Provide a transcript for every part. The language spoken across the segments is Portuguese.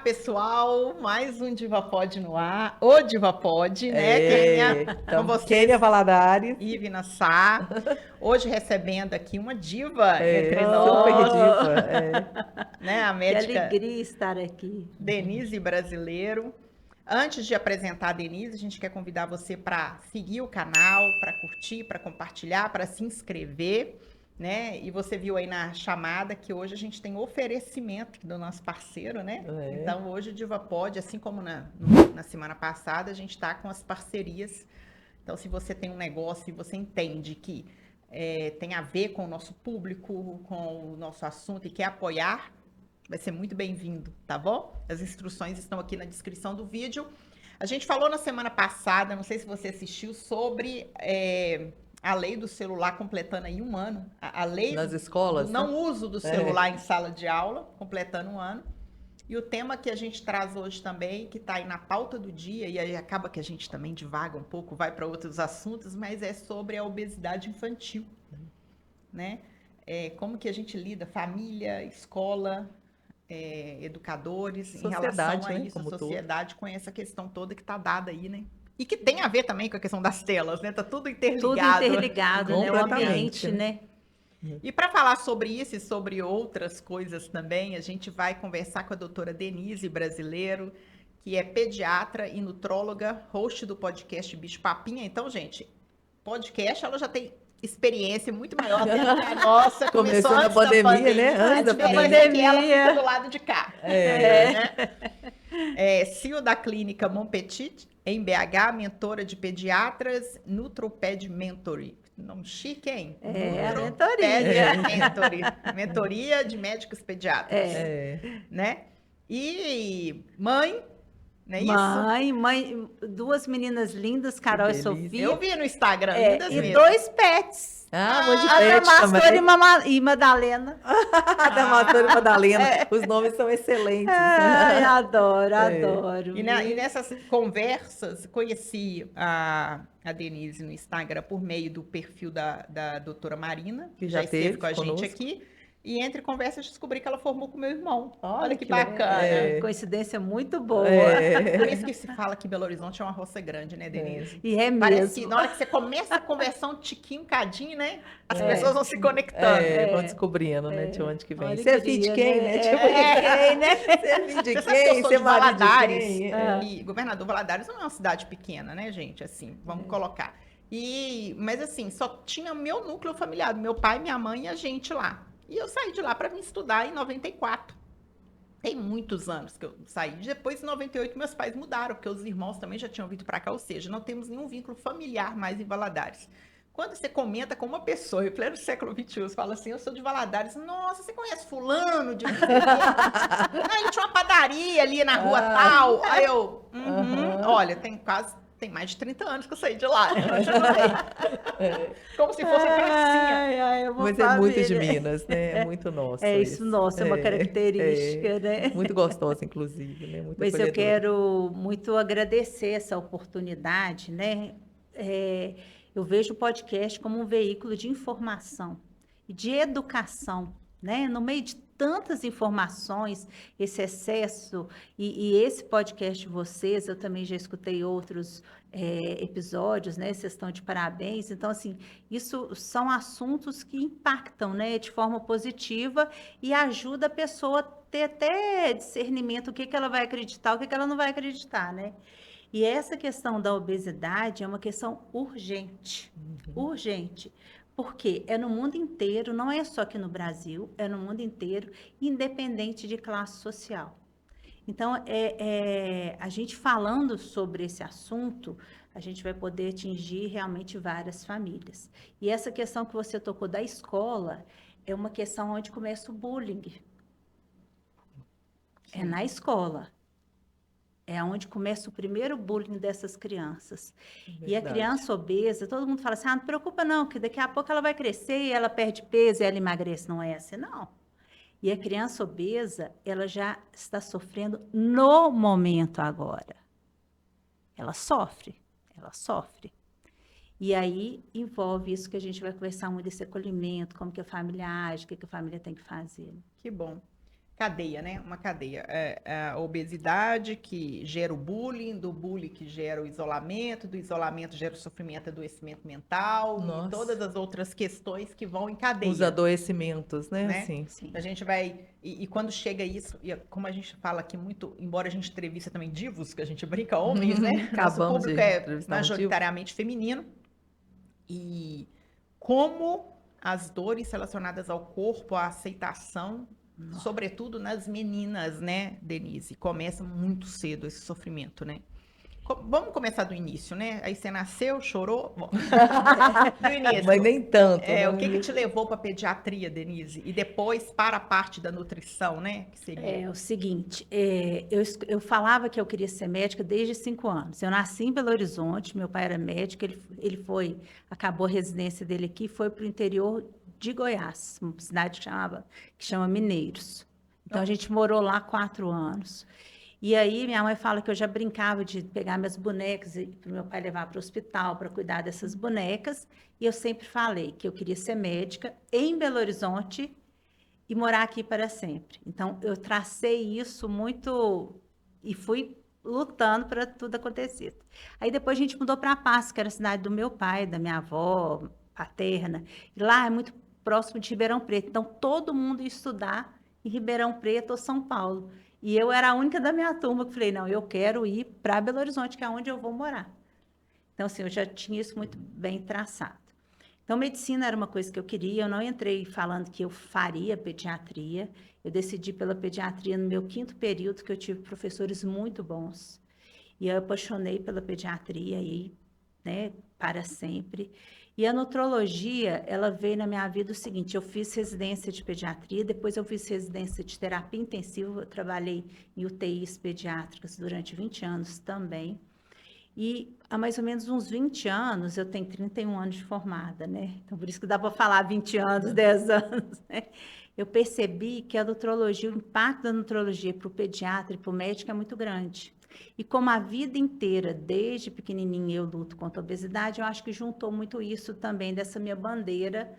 pessoal, mais um DivaPod no ar, o DivaPod, né? Então, Com vocês, Kênia Valadares. Ivna Sá, hoje recebendo aqui uma diva entre Super nós, diva. né? A Que médica alegria estar aqui. Denise Brasileiro. Antes de apresentar a Denise, a gente quer convidar você para seguir o canal, para curtir, para compartilhar, para se inscrever, né? E você viu aí na chamada que hoje a gente tem oferecimento do nosso parceiro, né? Então hoje o DivaPod, assim como na semana passada, a gente está com as parcerias. Então, se você tem um negócio e você entende que tem a ver com o nosso público, com o nosso assunto e quer apoiar, vai ser muito bem-vindo, tá bom? As instruções estão aqui na descrição do vídeo. A gente falou na semana passada, não sei se você assistiu, sobre a lei do celular completando aí 1 ano. A lei Nas escolas, do não uso do celular em sala de aula, completando 1 ano. E o tema que a gente traz hoje também, que está aí na pauta do dia, e aí acaba que a gente também divaga um pouco, vai para outros assuntos, mas é sobre a obesidade infantil, né? Como que a gente lida, família, escola, educadores, Sociedade, em relação a né, isso, a como sociedade com essa questão toda que está dada aí, né? E que tem a ver também com a questão das telas, né? Tá tudo interligado. Tudo interligado, né? O Completamente, ambiente, né? E para falar sobre isso e sobre outras coisas também, a gente vai conversar com a doutora Denise Brasileiro, que é pediatra e nutróloga, host do podcast Bicho Papinha. Então, gente, podcast, ela já tem experiência muito maior do que a nossa. Começou na antes da pandemia, né? Antes da pandemia. Que ela pandemia. fica do lado de cá. Né? CEO da clínica Mon Petit, em BH, mentora de pediatras, Nutroped Mentoring. Nome chique, hein? Mentoria de médicos pediatras. Né? E mãe, não é isso? Mãe, 2 meninas lindas, Carol e Sofia. Eu vi no Instagram, lindas e mesmo. 2 pets. Vou de A pet Damastor também. e Madalena. A Damastor e Madalena. Os nomes são excelentes. Ai, adoro. E nessas conversas, conheci a Denise no Instagram por meio do perfil da doutora Marina, que já esteve com a gente aqui. E entre conversas descobri que ela formou com meu irmão. Olha que bacana. Coincidência muito boa. Por isso que se fala que Belo Horizonte é uma roça grande, né, Denise? E é Parece mesmo. que na hora que você começa a conversar um tiquinho, um cadinho, né? As pessoas vão se conectando. Vão descobrindo, né, de onde que vem. Olha, Você é filho de quem, né? Você é filho de Você sabe que eu quem? sou Você é de marido de Valadares. quem? E Governador Valadares não é uma cidade pequena, né, gente? Assim, vamos colocar. Mas assim, só tinha meu núcleo familiar, meu pai, minha mãe e a gente lá. E eu saí de lá para vir estudar em 94. Tem muitos anos que eu saí. Depois, em 98, meus pais mudaram, porque os irmãos também já tinham vindo para cá. Ou seja, não temos nenhum vínculo familiar mais em Valadares. Quando você comenta com uma pessoa, em pleno século XXI, você fala assim, eu sou de Valadares. Nossa, você conhece fulano? Ele tinha uma padaria ali na rua tal. Aí eu, olha, tem mais de 30 anos que eu saí de lá. Como se fosse uma pracinha. Mas é muito de Minas, né? É muito nosso. É isso nosso, é uma característica, né? Muito gostosa, inclusive, né? Muito Mas acolhedora. eu quero muito agradecer essa oportunidade, né? Eu vejo o podcast como um veículo de informação e de educação, né? No meio de tantas informações, esse excesso, e esse podcast de vocês, eu também já escutei outros episódios, né? Vocês estão de parabéns. Então, assim, isso são assuntos que impactam, né? De forma positiva e ajuda a pessoa a ter até discernimento, o que ela vai acreditar, o que ela não vai acreditar, né? E essa questão da obesidade é uma questão urgente, urgente. Porque é no mundo inteiro, não é só aqui no Brasil, é no mundo inteiro, independente de classe social. Então, a gente falando sobre esse assunto, a gente vai poder atingir realmente várias famílias. E essa questão que você tocou da escola, é uma questão onde começa o bullying. É na escola. É onde começa o primeiro bullying dessas crianças. Verdade. E a criança obesa, todo mundo fala assim, não preocupa não, que daqui a pouco ela vai crescer e ela perde peso e ela emagrece. Não é assim, não. E a criança obesa, ela já está sofrendo no momento agora. Ela sofre. E aí envolve isso que a gente vai conversar muito, desse acolhimento, como que a família age, o que a família tem que fazer. Que bom. cadeia, né? Uma cadeia. A obesidade que gera o bullying, do bullying que gera o isolamento, do isolamento gera o sofrimento, adoecimento mental e Nossa. todas as outras questões que vão em Os cadeia, adoecimentos, né? né? Assim. Sim. A gente vai. E quando chega isso, e como a gente fala aqui muito, embora a gente entrevista também divos, que a gente brinca homens, né? Nosso Acabamos público de é entrevistar um divo. majoritariamente feminino. E como as dores relacionadas ao corpo, à aceitação, sobretudo nas meninas, né, Denise? Começa muito cedo esse sofrimento, né? Vamos começar do início, né? Aí você nasceu, chorou? Bom, do início. Mas nem tanto, né? O que te levou para pediatria, Denise? E depois para a parte da nutrição, né? Que seria... É o seguinte, eu falava que eu queria ser médica desde 5 anos. Eu nasci em Belo Horizonte, meu pai era médico, acabou a residência dele aqui, foi para o interior de Goiás, uma cidade que chama Mineiros. Então, a gente morou lá 4 anos. E aí, minha mãe fala que eu já brincava de pegar minhas bonecas e para meu pai levar para o hospital para cuidar dessas bonecas. E eu sempre falei que eu queria ser médica em Belo Horizonte e morar aqui para sempre. Então, eu tracei isso muito e fui lutando para tudo acontecer. Aí, depois a gente mudou para Passo, que era a cidade do meu pai, da minha avó paterna. E lá é muito próximo de Ribeirão Preto. Então, todo mundo ia estudar em Ribeirão Preto ou São Paulo. E eu era a única da minha turma que falei, não, eu quero ir para Belo Horizonte, que é onde eu vou morar. Então, assim, eu já tinha isso muito bem traçado. Então, medicina era uma coisa que eu queria, eu não entrei falando que eu faria pediatria, eu decidi pela pediatria no meu 5º período, que eu tive professores muito bons, e eu apaixonei pela pediatria aí, né, para sempre. E a nutrologia, ela veio na minha vida o seguinte, eu fiz residência de pediatria, depois eu fiz residência de terapia intensiva, eu trabalhei em UTIs pediátricas durante 20 anos também. E há mais ou menos uns 20 anos, eu tenho 31 anos de formada, né? Então, por isso que dá para falar 20 anos, 10 anos, né? Eu percebi que a nutrologia, o impacto da nutrologia para o pediatra e para o médico é muito grande. E como a vida inteira, desde pequenininha, eu luto contra a obesidade, eu acho que juntou muito isso também, dessa minha bandeira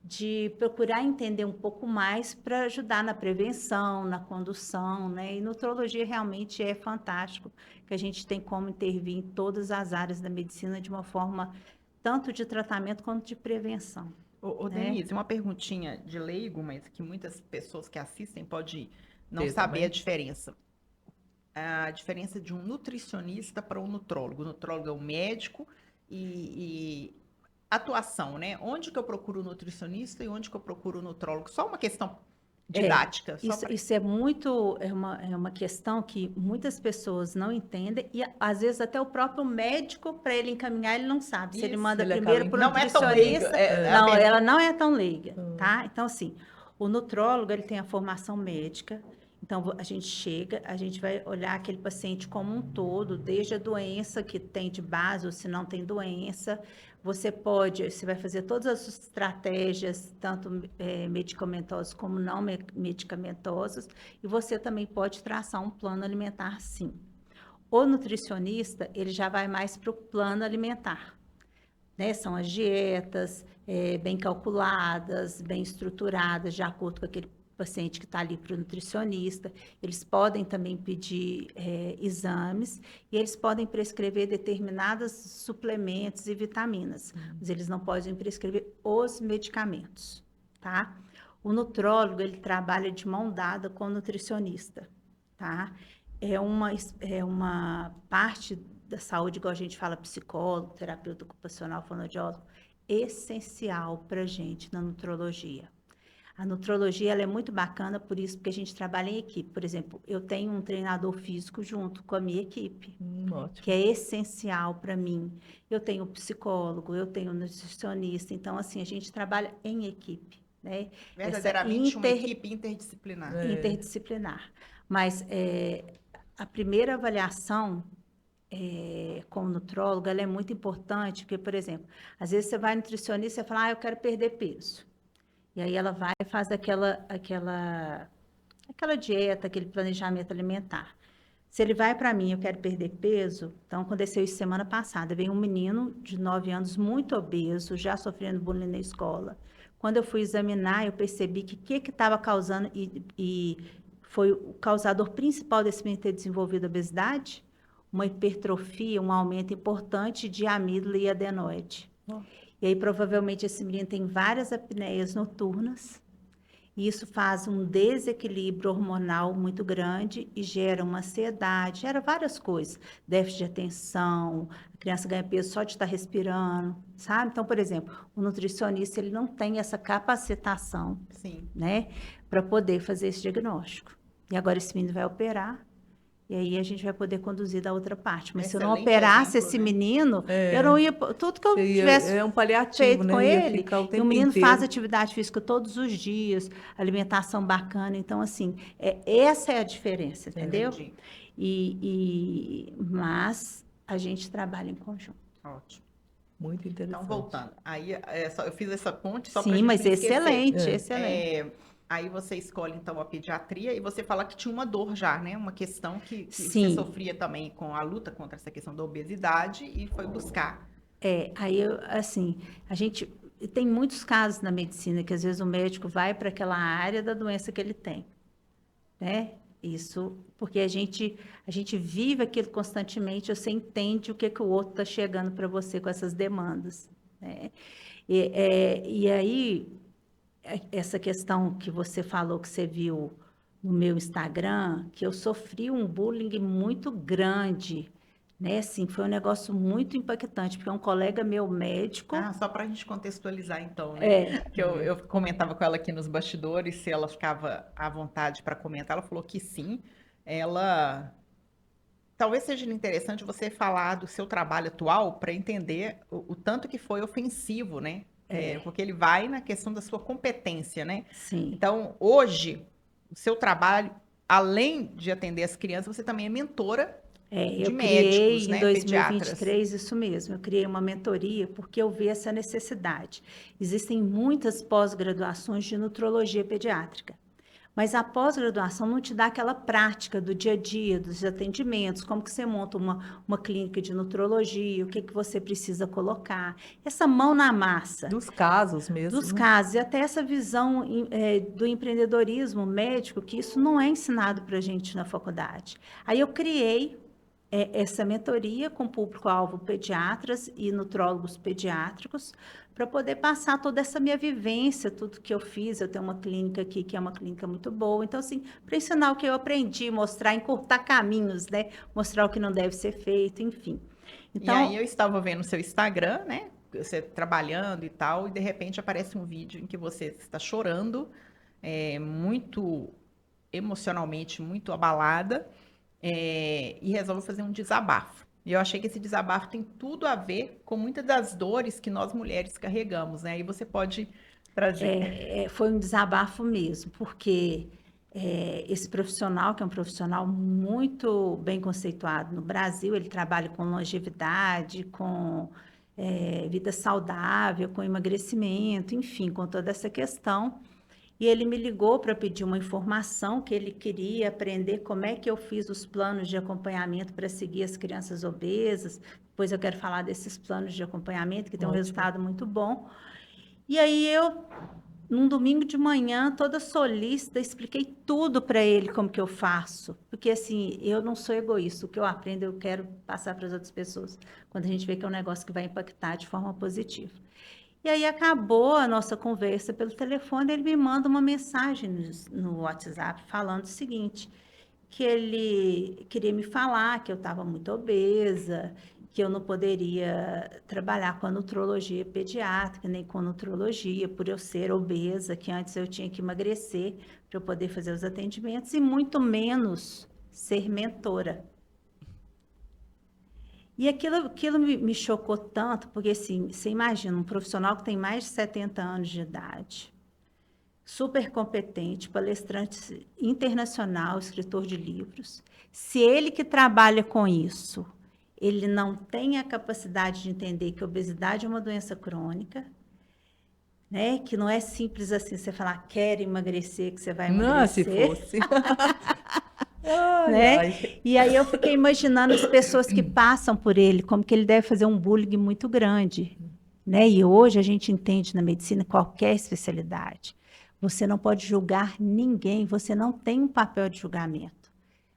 de procurar entender um pouco mais para ajudar na prevenção, na condução, né? E nutrologia realmente é fantástico, que a gente tem como intervir em todas as áreas da medicina de uma forma tanto de tratamento quanto de prevenção. Ô, né? Denise, uma perguntinha de leigo, mas que muitas pessoas que assistem podem não Ter saber também. a diferença. A diferença de um nutricionista para um nutrólogo. O nutrólogo é um médico e atuação, né? Onde que eu procuro o nutricionista e onde que eu procuro o nutrólogo? Só uma questão didática. Isso é muito, é uma questão que muitas pessoas não entendem e às vezes até o próprio médico, para ele encaminhar, ele não sabe. Se ele Isso, manda ele primeiro acaba para o Não é tão leigo, nutricionista, não, ela não é tão leiga, tá? Então, assim, o nutrólogo, ele tem a formação médica, então a gente chega, a gente vai olhar aquele paciente como um todo, desde a doença que tem de base ou se não tem doença. Você vai fazer todas as estratégias, tanto medicamentosas como não medicamentosas, e você também pode traçar um plano alimentar, sim. O nutricionista, ele já vai mais para o plano alimentar, né? São as dietas bem calculadas, bem estruturadas, de acordo com aquele paciente que está ali para o nutricionista. Eles podem também pedir exames e eles podem prescrever determinados suplementos e vitaminas, mas eles não podem prescrever os medicamentos, tá? O nutrólogo, ele trabalha de mão dada com o nutricionista, tá? É uma parte da saúde, igual a gente fala, psicólogo, terapeuta ocupacional, fonoaudiólogo, essencial para a gente na nutrologia. A nutrologia, ela é muito bacana por isso, porque a gente trabalha em equipe. Por exemplo, eu tenho um treinador físico junto com a minha equipe, Ótimo. que é essencial para mim. Eu tenho um psicólogo, eu tenho um nutricionista. Então, assim, a gente trabalha em equipe, né? verdadeiramente uma equipe interdisciplinar. Interdisciplinar. Mas a primeira avaliação como nutróloga, ela é muito importante, porque, por exemplo, às vezes você vai no nutricionista e fala, eu quero perder peso. E aí ela vai e faz aquela dieta, aquele planejamento alimentar. Se ele vai para mim, eu quero perder peso, então aconteceu isso semana passada, veio um menino de 9 anos muito obeso, já sofrendo bullying na escola. Quando eu fui examinar, eu percebi que estava causando e foi o causador principal desse menino ter desenvolvido obesidade, uma hipertrofia, um aumento importante de amígdala e adenoide. E aí, provavelmente, esse menino tem várias apneias noturnas, e isso faz um desequilíbrio hormonal muito grande e gera uma ansiedade, gera várias coisas. Déficit de atenção, a criança ganha peso só de estar respirando, sabe? Então, por exemplo, o nutricionista, ele não tem essa capacitação, Sim. né, para poder fazer esse diagnóstico. E agora esse menino vai operar, e aí a gente vai poder conduzir da outra parte. Mas se eu não Excelente operasse exemplo, esse né? menino, eu não ia... Tudo que eu tivesse É um paliativo, feito né? com Ia ele, ficar o e o tempo menino inteiro. faz atividade física todos os dias, alimentação bacana. Então, assim, essa é a diferença, entendeu? Entendi. Mas a gente trabalha em conjunto. Ótimo. Muito interessante. Então, voltando. Aí, eu fiz essa ponte só para Sim, gente mas não esquecer. excelente, excelente. Aí você escolhe, então, a pediatria e você fala que tinha uma dor já, né? Uma questão que você Sim. sofria também com a luta contra essa questão da obesidade e foi buscar. Aí, assim, a gente tem muitos casos na medicina que às vezes o médico vai para aquela área da doença que ele tem, né? Isso, porque a gente vive aquilo constantemente, você entende o que o outro está chegando para você com essas demandas, né? E aí, essa questão que você falou, que você viu no meu Instagram, que eu sofri um bullying muito grande, né? Assim, foi um negócio muito impactante, porque um colega meu médico... Só para a gente contextualizar, então, né? Que eu comentava com ela aqui nos bastidores, se ela ficava à vontade para comentar, ela falou que sim. Ela... Talvez seja interessante você falar do seu trabalho atual para entender o tanto que foi ofensivo, né? Porque ele vai na questão da sua competência, né? Sim. Então, hoje, o seu trabalho, além de atender as crianças, você também é mentora de médicos, criei né? em 2023, isso mesmo, eu criei uma mentoria porque eu vi essa necessidade. Existem muitas pós-graduações de nutrologia pediátrica, mas a pós-graduação não te dá aquela prática do dia a dia, dos atendimentos, como que você monta uma clínica de nutrologia, o que você precisa colocar, essa mão na massa. Dos casos mesmo. Dos casos, e até essa visão do empreendedorismo médico, que isso não é ensinado para a gente na faculdade. Aí eu criei essa mentoria com público-alvo pediatras e nutrólogos pediátricos, para poder passar toda essa minha vivência, tudo que eu fiz. Eu tenho uma clínica aqui que é uma clínica muito boa, então assim, para ensinar o que eu aprendi, mostrar, encurtar caminhos, né? Mostrar o que não deve ser feito, enfim. Então, E aí eu estava vendo o seu Instagram, né? Você trabalhando e tal, e de repente aparece um vídeo em que você está chorando, muito emocionalmente, muito abalada, e resolve fazer um desabafo. E eu achei que esse desabafo tem tudo a ver com muitas das dores que nós mulheres carregamos, né? E você pode trazer. Foi um desabafo mesmo, porque esse profissional, que é um profissional muito bem conceituado no Brasil, ele trabalha com longevidade, com vida saudável, com emagrecimento, enfim, com toda essa questão. E ele me ligou para pedir uma informação que ele queria aprender como é que eu fiz os planos de acompanhamento para seguir as crianças obesas. Depois eu quero falar desses planos de acompanhamento, que tem um resultado muito bom. E aí eu, num domingo de manhã, toda solícita, expliquei tudo para ele como que eu faço. Porque assim, eu não sou egoísta, o que eu aprendo eu quero passar para as outras pessoas, quando a gente vê que é um negócio que vai impactar de forma positiva. E aí acabou a nossa conversa pelo telefone, ele me manda uma mensagem no WhatsApp falando o seguinte, que ele queria me falar que eu estava muito obesa, que eu não poderia trabalhar com a nutrologia pediátrica, nem com nutrologia, por eu ser obesa, que antes eu tinha que emagrecer para eu poder fazer os atendimentos, e muito menos ser mentora. E aquilo me chocou tanto, porque assim, você imagina um profissional que tem mais de 70 anos de idade, super competente, palestrante internacional, escritor de livros. Se ele que trabalha com isso, ele não tem a capacidade de entender que a obesidade é uma doença crônica, né? Que não é simples assim, você falar, quer emagrecer, que você vai emagrecer. Não, se fosse. Né? E aí eu fiquei imaginando as pessoas que passam por ele, como que ele deve fazer um bullying muito grande, né? E hoje a gente entende na medicina qualquer especialidade. Você não pode julgar ninguém, você não tem um papel de julgamento.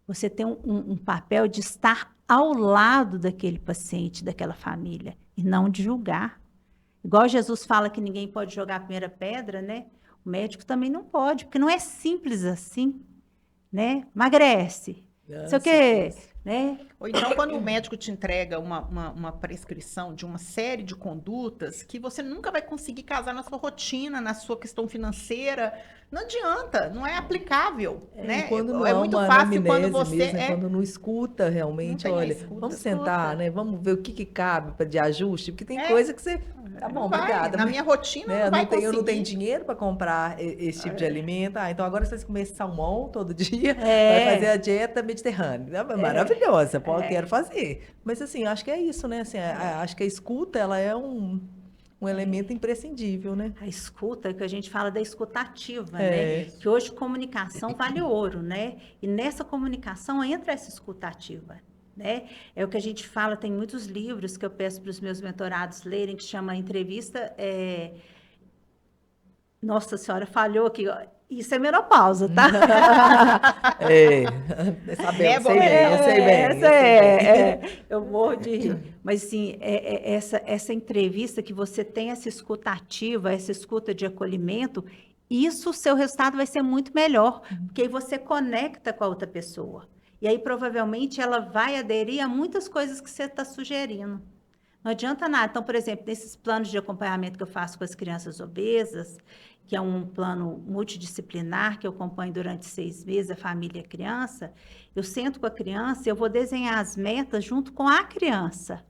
Você tem um papel de estar ao lado daquele paciente, daquela família, e não de julgar. Igual Jesus fala que ninguém pode jogar a primeira pedra, né? O médico também não pode, porque não é simples assim, né? Emagrece, não sei o quê, né? Ou então, quando o médico te entrega uma prescrição de uma série de condutas que você nunca vai conseguir casar na sua rotina, na sua questão financeira, não adianta, não é aplicável, né? Quando não É há muito uma fácil quando anamnese você mesmo, quando não escuta não realmente, tem a olha, escuta. vamos sentar, Escuta. né? Vamos ver o que cabe de ajuste, porque tem É. coisa que você, tá Não bom, vai, obrigada, na mas, minha rotina né, não vai eu não tenho conseguir. dinheiro para comprar esse tipo de alimento. Ah, então agora vocês comem salmão todo dia, vai É. fazer a dieta mediterrânea. É maravilhosa, pô, quero fazer. Mas assim, acho que é isso, né? Assim, acho que a escuta, ela é um elemento imprescindível, né? A escuta, que a gente fala da escutativa, É. né? Que hoje comunicação vale ouro, né? E nessa comunicação entra essa escutativa, né? É o que a gente fala, tem muitos livros que eu peço para os meus mentorados lerem, que chama Entrevista. Nossa Senhora, falhou aqui, ó. Isso é menopausa, tá? Sabemos, Né, eu sei bem. Essa Eu sei bem. eu morro de rir. Mas, assim, essa entrevista que você tem essa escuta ativa, essa escuta de acolhimento, isso, o seu resultado vai ser muito melhor, porque aí você conecta com a outra pessoa. E aí, provavelmente, ela vai aderir a muitas coisas que você está sugerindo. Não adianta nada. Então, por exemplo, nesses planos de acompanhamento que eu faço com as crianças obesas, que é um plano multidisciplinar que eu acompanho durante 6 meses, a família e a criança, eu sento com a criança e eu vou desenhar as metas junto com a criança.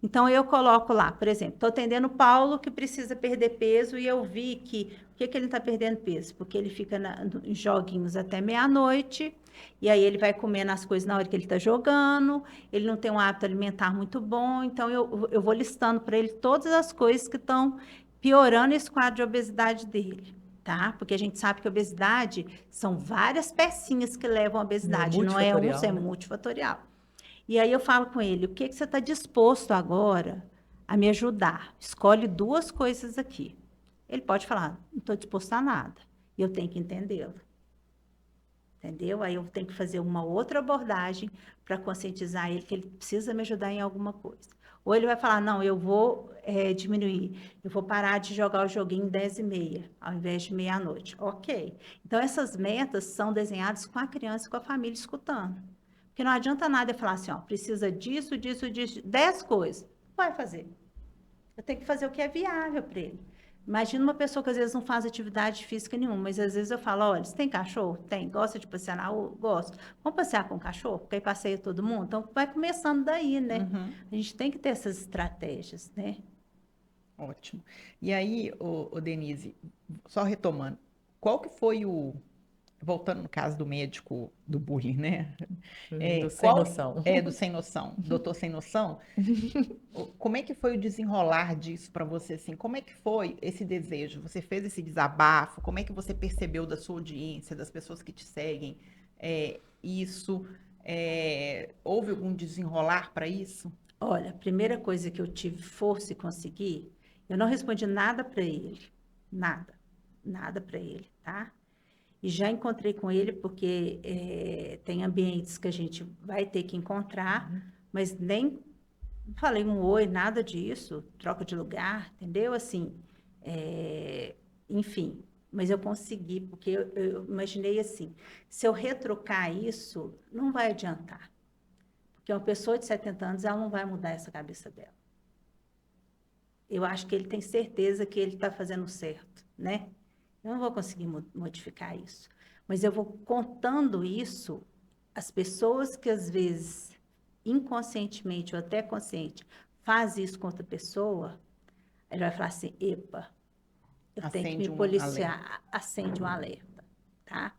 Então, eu coloco lá, por exemplo, estou atendendo o Paulo que precisa perder peso e eu vi que, por que ele está perdendo peso? Porque ele fica em joguinhos até meia-noite, e aí ele vai comendo as coisas na hora que ele está jogando, ele não tem um hábito alimentar muito bom, então eu vou listando para ele todas as coisas que estão piorando esse quadro de obesidade dele, tá? Porque a gente sabe que a obesidade são várias pecinhas que levam à obesidade, não é um, é multifatorial. E aí eu falo com ele, o que você está disposto agora a me ajudar? Escolhe 2 coisas aqui. Ele pode falar, não estou disposto a nada. E eu tenho que entendê-lo. Entendeu? Aí eu tenho que fazer uma outra abordagem para conscientizar ele que ele precisa me ajudar em alguma coisa. Ou ele vai falar, não, eu vou diminuir, eu vou parar de jogar o joguinho 10h30, ao invés de meia-noite. Ok. Então, essas metas são desenhadas com a criança e com a família escutando. Porque não adianta nada eu falar assim, ó, precisa disso, disso, disso, 10 coisas. Vai fazer. Eu tenho que fazer o que é viável para ele. Imagina uma pessoa que às vezes não faz atividade física nenhuma, mas às vezes eu falo, olha, você tem cachorro? Tem. Gosta de passear na rua? Gosto. Vamos passear com o cachorro? Porque aí passeia todo mundo? Então, vai começando daí, né? Uhum. A gente tem que ter essas estratégias, né? Ótimo. E aí, Denise, só retomando, qual que foi voltando no caso do médico do bullying, né? Do sem noção. Do sem noção, doutor sem noção. Como é que foi o desenrolar disso para você, assim? Como é que foi esse desejo? Você fez esse desabafo? Como é que você percebeu da sua audiência, das pessoas que te seguem, isso? Houve algum desenrolar para isso? Olha, a primeira coisa que eu tive força e consegui, eu não respondi nada para ele. Nada para ele, tá? E já encontrei com ele porque tem ambientes que a gente vai ter que encontrar, mas nem falei um oi, nada disso, troca de lugar, entendeu? Assim, enfim, mas eu consegui, porque eu imaginei assim, se eu retrocar isso, não vai adiantar. Porque uma pessoa de 70 anos, ela não vai mudar essa cabeça dela. Eu acho que ele tem certeza que ele está fazendo certo, né? Eu não vou conseguir modificar isso. Mas eu vou contando isso, as pessoas que às vezes, inconscientemente ou até consciente, fazem isso com outra pessoa, ele vai falar assim, epa, eu tenho que me policiar, acende um alerta, tá?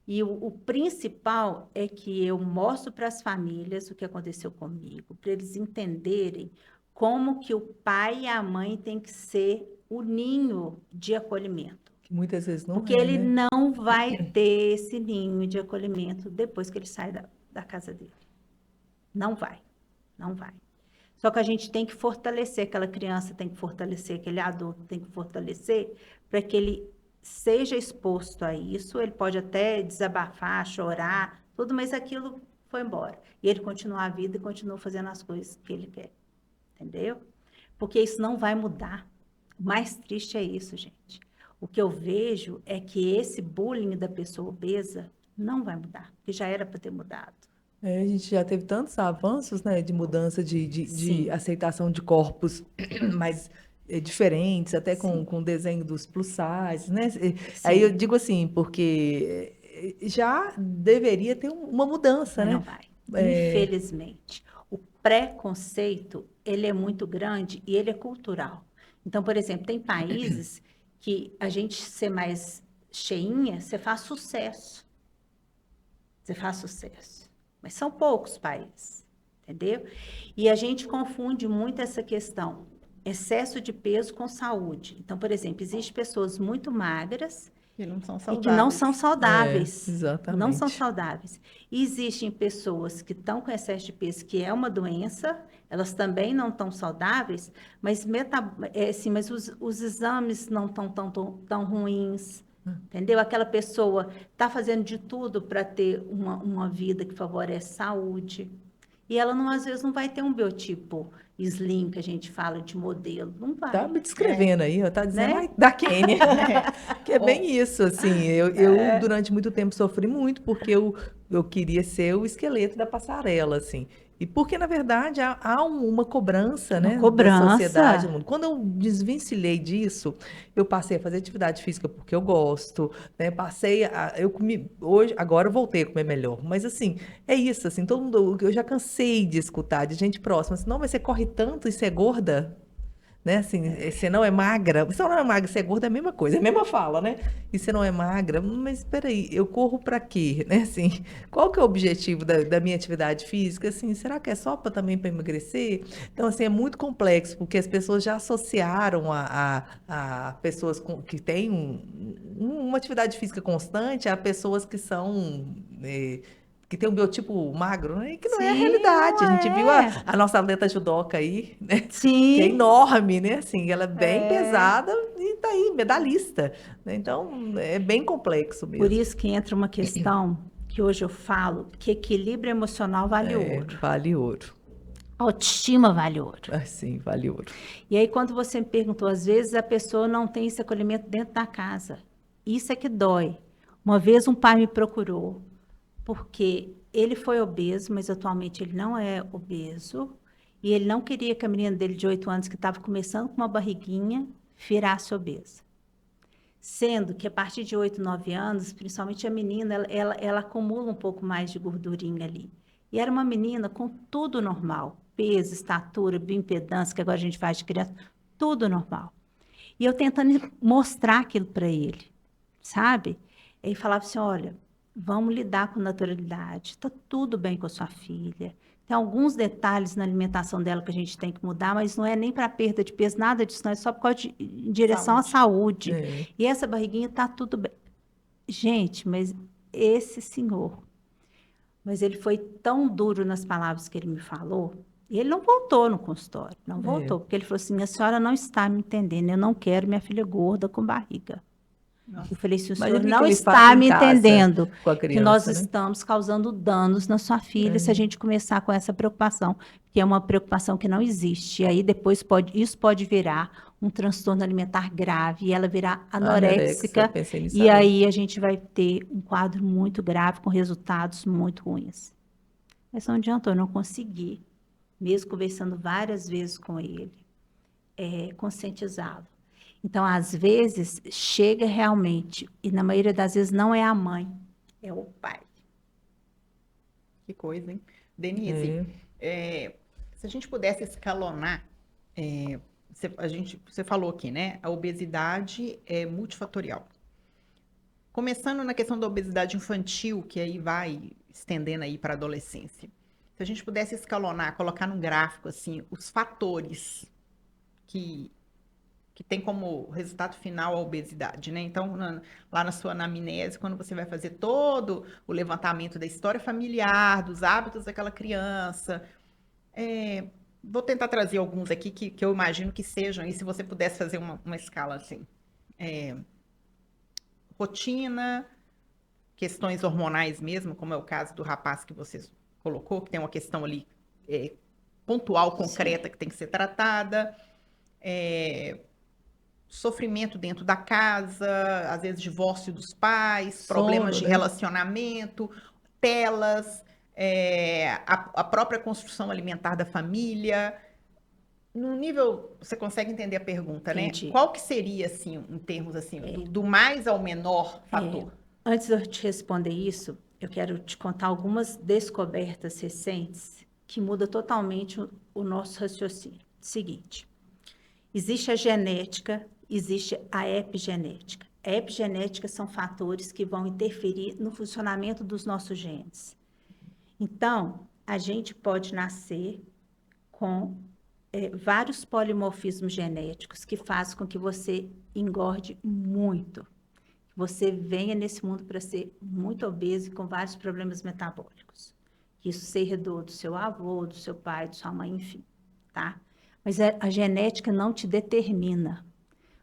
E o principal é que eu mostro para as famílias o que aconteceu comigo, para eles entenderem como que o pai e a mãe têm que ser o ninho de acolhimento. Muitas vezes não porque ele não vai ter esse ninho de acolhimento depois que ele sai da casa dele. Não vai. Só que a gente tem que fortalecer, aquela criança tem que fortalecer, aquele adulto tem que fortalecer para que ele seja exposto a isso, ele pode até desabafar, chorar, tudo, mas aquilo foi embora. E ele continua a vida e continua fazendo as coisas que ele quer, entendeu? Porque isso não vai mudar. O mais triste é isso, gente. O que eu vejo é que esse bullying da pessoa obesa não vai mudar, porque já era para ter mudado. A gente já teve tantos avanços, né, de mudança de Sim. aceitação de corpos mais diferentes, até Sim. com o desenho dos plus size, né? Aí eu Sim. digo assim, porque já deveria ter uma mudança, Mas não né? vai. É, Infelizmente. O preconceito, ele é muito grande e ele é cultural. Então, por exemplo, tem países que a gente ser mais cheinha, você faz sucesso. Você faz sucesso. Mas são poucos países, entendeu? E a gente confunde muito essa questão, excesso de peso com saúde. Então, por exemplo, existem pessoas muito magras Que não são e que não são saudáveis. saudáveis. Não são exatamente. saudáveis. E existem pessoas que estão com excesso de peso, que é uma doença, elas também não estão saudáveis, mas, assim, mas os exames não estão tão ruins, entendeu? Aquela pessoa está fazendo de tudo para ter uma vida que favorece saúde. E ela, não, às vezes, não vai ter um biotipo slim, que a gente fala de modelo. Não Tá vai, me descrevendo aí, ó, tá dizendo né? ai, da Quênia. Que é Ó, bem isso, assim, eu durante muito tempo sofri muito porque eu queria ser o esqueleto da passarela, assim. E porque, na verdade, há uma cobrança, Uma né, da sociedade no cobrança. mundo. Quando eu desvencilhei disso, eu passei a fazer atividade física porque eu gosto, né, eu comi, hoje, agora eu voltei a comer melhor. Mas, assim, é isso, assim, todo mundo, eu já cansei de escutar de gente próxima, assim, não, mas você corre tanto e você é gorda? Né? Assim, você não é magra, você não é magra, você é gorda, é a mesma coisa, é a mesma fala, né? E você não é magra, mas espera aí, eu corro para quê? Né? Assim, qual que é o objetivo da minha atividade física? Assim, será que é só para também para emagrecer? Então, assim, é muito complexo, porque as pessoas já associaram a pessoas que têm uma atividade física constante a pessoas que são que tem um biotipo magro, né? E que não é a Sim, realidade. não A gente viu a, é. a nossa atleta judoca aí, né? Que é Sim, enorme, né? Assim, ela é bem é. pesada e tá aí, medalhista, né? Então, é bem complexo Por mesmo. isso que entra uma questão que hoje eu falo, que equilíbrio emocional vale É, ouro. vale ouro. Autoestima vale ouro. Assim, vale ouro. E aí, quando você me perguntou, às vezes a pessoa não tem esse acolhimento dentro da casa. Isso é que dói. Uma vez um pai me procurou, porque ele foi obeso, mas atualmente ele não é obeso, e ele não queria que a menina dele de 8 anos, que estava começando com uma barriguinha, virasse obesa. Sendo que a partir de 8, 9 anos, principalmente a menina, ela acumula um pouco mais de gordurinha ali. E era uma menina com tudo normal, peso, estatura, bioimpedância, que agora a gente faz de criança, tudo normal. E eu tentando mostrar aquilo para ele, sabe? Ele falava assim, olha, vamos lidar com naturalidade, está tudo bem com a sua filha. Tem alguns detalhes na alimentação dela que a gente tem que mudar, mas não é nem para perda de peso, nada disso, não, é só por causa em direção à Saúde. saúde. É, E essa barriguinha está tudo bem. Gente, mas esse senhor, mas ele foi tão duro nas palavras que ele me falou, e ele não voltou no consultório, não é. voltou, porque ele falou assim, a senhora não está me entendendo, eu não quero minha filha gorda com barriga. Nossa. Eu falei, se o senhor Imagina o que não ele faz está em me casa entendendo com a que nós criança, né? estamos causando danos na sua filha, se a É, gente começar com essa preocupação, que é uma preocupação que não existe. E aí depois isso pode virar um transtorno alimentar grave, e ela virar anorexia, anoréxica, pensei nisso e agora. aí a gente vai ter um quadro muito grave, com resultados muito ruins. Mas não adiantou, eu não consegui, mesmo conversando várias vezes com ele, conscientizá-lo. Então, às vezes, chega realmente, e na maioria das vezes não é a mãe, é o pai. Que coisa, hein? Denise, É, se a gente pudesse escalonar, você falou aqui, né? A obesidade é multifatorial. Começando na questão da obesidade infantil, que aí vai estendendo aí para a adolescência. Se a gente pudesse escalonar, colocar num gráfico assim, os fatores que tem como resultado final a obesidade, né? Então, lá na sua anamnese, quando você vai fazer todo o levantamento da história familiar, dos hábitos daquela criança, vou tentar trazer alguns aqui que eu imagino que sejam, e se você pudesse fazer uma escala assim. rotina, questões hormonais mesmo, como é o caso do rapaz que você colocou, que tem uma questão ali pontual, concreta, que tem que ser tratada, sofrimento dentro da casa, às vezes divórcio dos pais, problemas de relacionamento, telas, a própria construção alimentar da família. No nível, você consegue entender a pergunta, Entendi. né? Qual que seria, assim, em termos assim, do mais ao menor fator? Antes de eu te responder isso, eu quero te contar algumas descobertas recentes que mudam totalmente o nosso raciocínio. Seguinte, existe a genética, existe a epigenética. A epigenética são fatores que vão interferir no funcionamento dos nossos genes. Então, a gente pode nascer com vários polimorfismos genéticos que fazem com que você engorde muito. Você venha nesse mundo para ser muito obeso e com vários problemas metabólicos. Isso se herdou do seu avô, do seu pai, de sua mãe, enfim, tá? Mas a genética não te determina.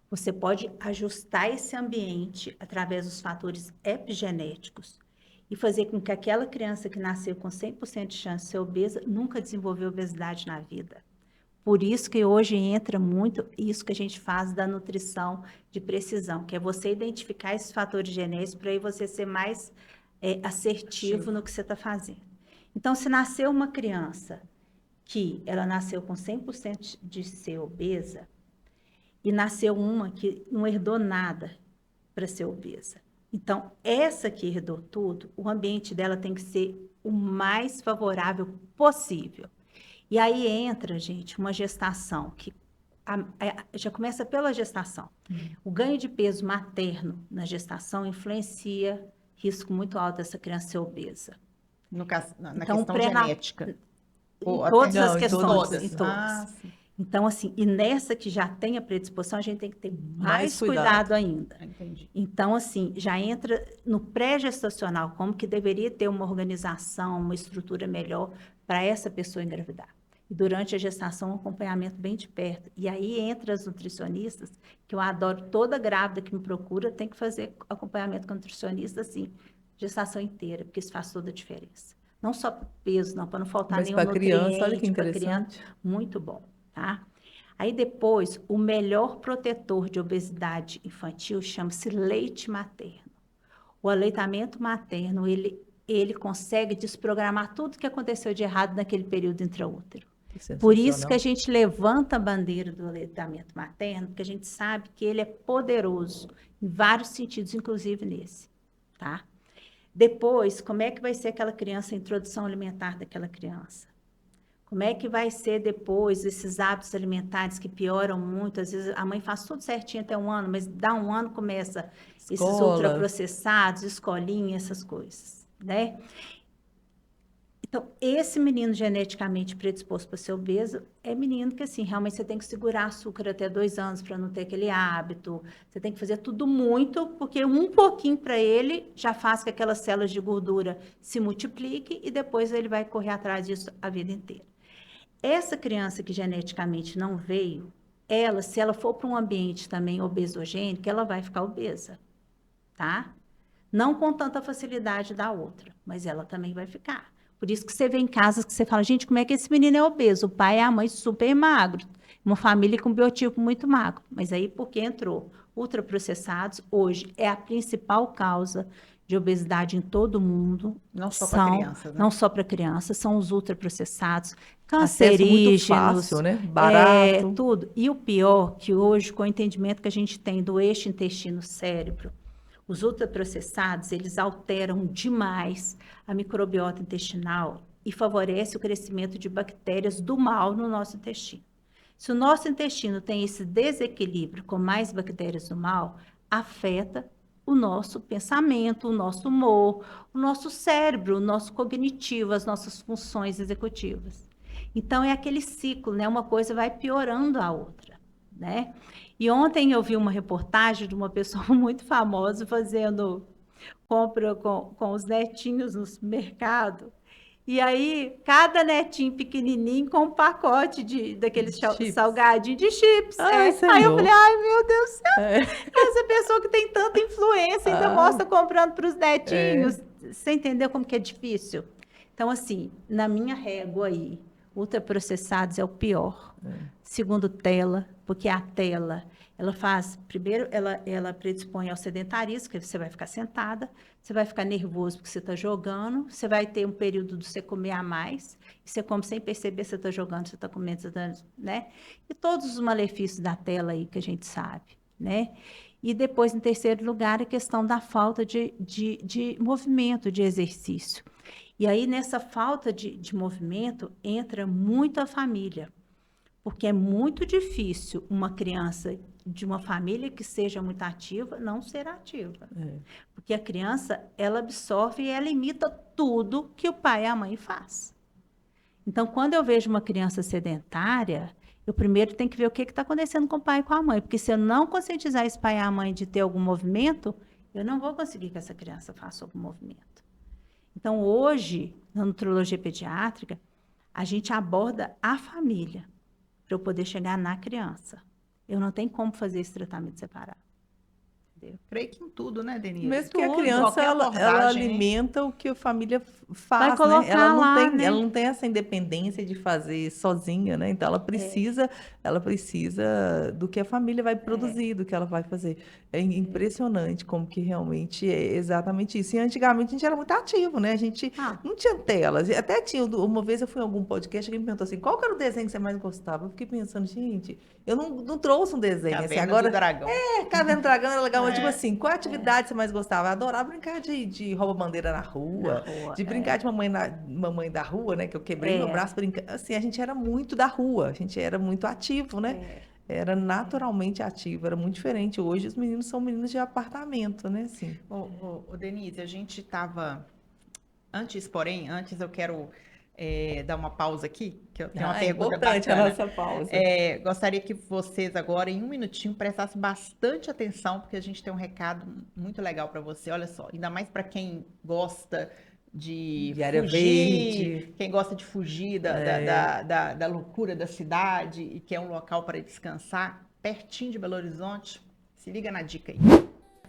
Você pode ajustar esse ambiente através dos fatores epigenéticos e fazer com que aquela criança que nasceu com 100% de chance de ser obesa nunca desenvolveu obesidade na vida. Por isso que hoje entra muito isso que a gente faz da nutrição de precisão, que é você identificar esses fatores genéticos para aí você ser mais assertivo no que você está fazendo. Então, se nasceu uma criança que ela nasceu com 100% de ser obesa e nasceu uma que não herdou nada para ser obesa. Então, essa que herdou tudo, o ambiente dela tem que ser o mais favorável possível. E aí entra, gente, uma gestação, que já começa pela gestação. O ganho de peso materno na gestação influencia risco muito alto dessa criança ser obesa. No caso, na Então, questão genética? Em todas as questões. Todas. Em todas. Então, assim, e nessa que já tem a predisposição, a gente tem que ter mais cuidado ainda. Entendi. Então, assim, já entra no pré-gestacional, como que deveria ter uma organização, uma estrutura melhor para essa pessoa engravidar. E durante a gestação, um acompanhamento bem de perto. E aí entra as nutricionistas, que eu adoro, toda grávida que me procura tem que fazer acompanhamento com nutricionista, assim, gestação inteira, porque isso faz toda a diferença. Não só para peso, não, para não faltar nenhum nutriente. Mas para criança, olha que interessante. Muito bom, tá? Aí depois, o melhor protetor de obesidade infantil chama-se leite materno. O aleitamento materno, ele consegue desprogramar tudo que aconteceu de errado naquele período intraútero. Por isso que a gente levanta a bandeira do aleitamento materno, porque a gente sabe que ele é poderoso em vários sentidos, inclusive nesse, tá? Depois, como é que vai ser aquela criança, a introdução alimentar daquela criança? Como é que vai ser depois esses hábitos alimentares que pioram muito? Às vezes a mãe faz tudo certinho até 1 ano, mas dá 1 ano começa esses ultraprocessados, escolinha, essas coisas, né? Então, esse menino geneticamente predisposto para ser obeso é menino que, assim, realmente você tem que segurar açúcar até 2 anos para não ter aquele hábito. Você tem que fazer tudo muito, porque um pouquinho para ele já faz que aquelas células de gordura se multipliquem e depois ele vai correr atrás disso a vida inteira. Essa criança que geneticamente não veio, ela, se ela for para um ambiente também obesogênico, ela vai ficar obesa, tá? Não com tanta facilidade da outra, mas ela também vai ficar. Por isso que você vê em casas que você fala, gente, como é que esse menino é obeso? O pai e a mãe super magro, uma família com biotipo muito magro. Mas aí, porque entrou ultraprocessados, hoje é a principal causa de obesidade em todo o mundo. Não só para crianças, né? Não só para crianças, são os ultraprocessados, cancerígenos. Muito fácil, né? Barato. Tudo. E o pior, que hoje, com o entendimento que a gente tem do eixo intestino-cérebro, os ultraprocessados, eles alteram demais a microbiota intestinal e favorecem o crescimento de bactérias do mal no nosso intestino. Se o nosso intestino tem esse desequilíbrio com mais bactérias do mal, afeta o nosso pensamento, o nosso humor, o nosso cérebro, o nosso cognitivo, as nossas funções executivas. Então, é aquele ciclo, né? Uma coisa vai piorando a outra, né? E ontem eu vi uma reportagem de uma pessoa muito famosa fazendo compra com os netinhos no supermercado E aí, cada netinho pequenininho com um pacote daqueles Chips. salgadinhos de chips. Ai, Aí eu Senhor. falei, ai, meu Deus do céu, É. essa pessoa que tem tanta influência ainda Ah, mostra comprando para os netinhos. Você entendeu como que é difícil? Então, assim, na minha régua aí, ultraprocessados é o pior. Segundo, tela, porque a tela, ela faz, primeiro, ela predispõe ao sedentarismo, que você vai ficar sentada, você vai ficar nervoso porque você está jogando, você vai ter um período de você comer a mais, e você come sem perceber se você está jogando, você está comendo, você está, né? E todos os malefícios da tela aí que a gente sabe, né? E depois, em terceiro lugar, a questão da falta de movimento, de exercício. E aí, nessa falta de movimento, entra muito a família, porque é muito difícil uma criança de uma família que seja muito ativa não ser ativa. Porque a criança, ela absorve e ela imita tudo que o pai e a mãe faz. Então, quando eu vejo uma criança sedentária, eu primeiro tenho que ver o que está acontecendo com o pai e com a mãe, porque se eu não conscientizar esse pai e a mãe de ter algum movimento, eu não vou conseguir que essa criança faça algum movimento. Então, hoje, na nutrologia pediátrica, a gente aborda a família para eu poder chegar na criança. Eu não tenho como fazer esse tratamento separado. Entendeu? Creio que em tudo, né, Denise? Mesmo que a Tudo, criança, qualquer ela abordagem, né? alimenta o que a família Vai faz, né? colocar Ela não lá, tem, né? ela não tem essa independência de fazer sozinha, né? Então ela precisa do que a família vai produzir, do que ela vai fazer. É impressionante como que realmente é exatamente isso. E antigamente a gente era muito ativo, né? A gente Ah, não tinha telas. Até tinha, uma vez eu fui em algum podcast, alguém me perguntou assim, qual que era o desenho que você mais gostava? Eu fiquei pensando, gente, eu não trouxe um desenho assim. Caverna Agora, do Dragão. Caverna do Dragão era legal, mas tipo É. assim, qual atividade você mais gostava? Eu adorava brincar de rouba-bandeira na rua, rua, de brincar de mamãe da rua, né? Que eu quebrei meu braço brincando. Assim, a gente era muito da rua, a gente era muito ativo, né? Era naturalmente ativo, era muito diferente. Hoje os meninos são meninos de apartamento, né? Assim. Ô, Denise, a gente estava. Antes eu quero dar uma pausa aqui, que eu tenho uma É pergunta importante a bacana. nossa pausa. Gostaria que vocês agora, em um minutinho, prestassem bastante atenção, porque a gente tem um recado muito legal para você. Olha só, ainda mais para quem gosta de De área fugir, verde. quem gosta de fugir da loucura da cidade e quer um local para descansar, pertinho de Belo Horizonte. Se liga na dica aí.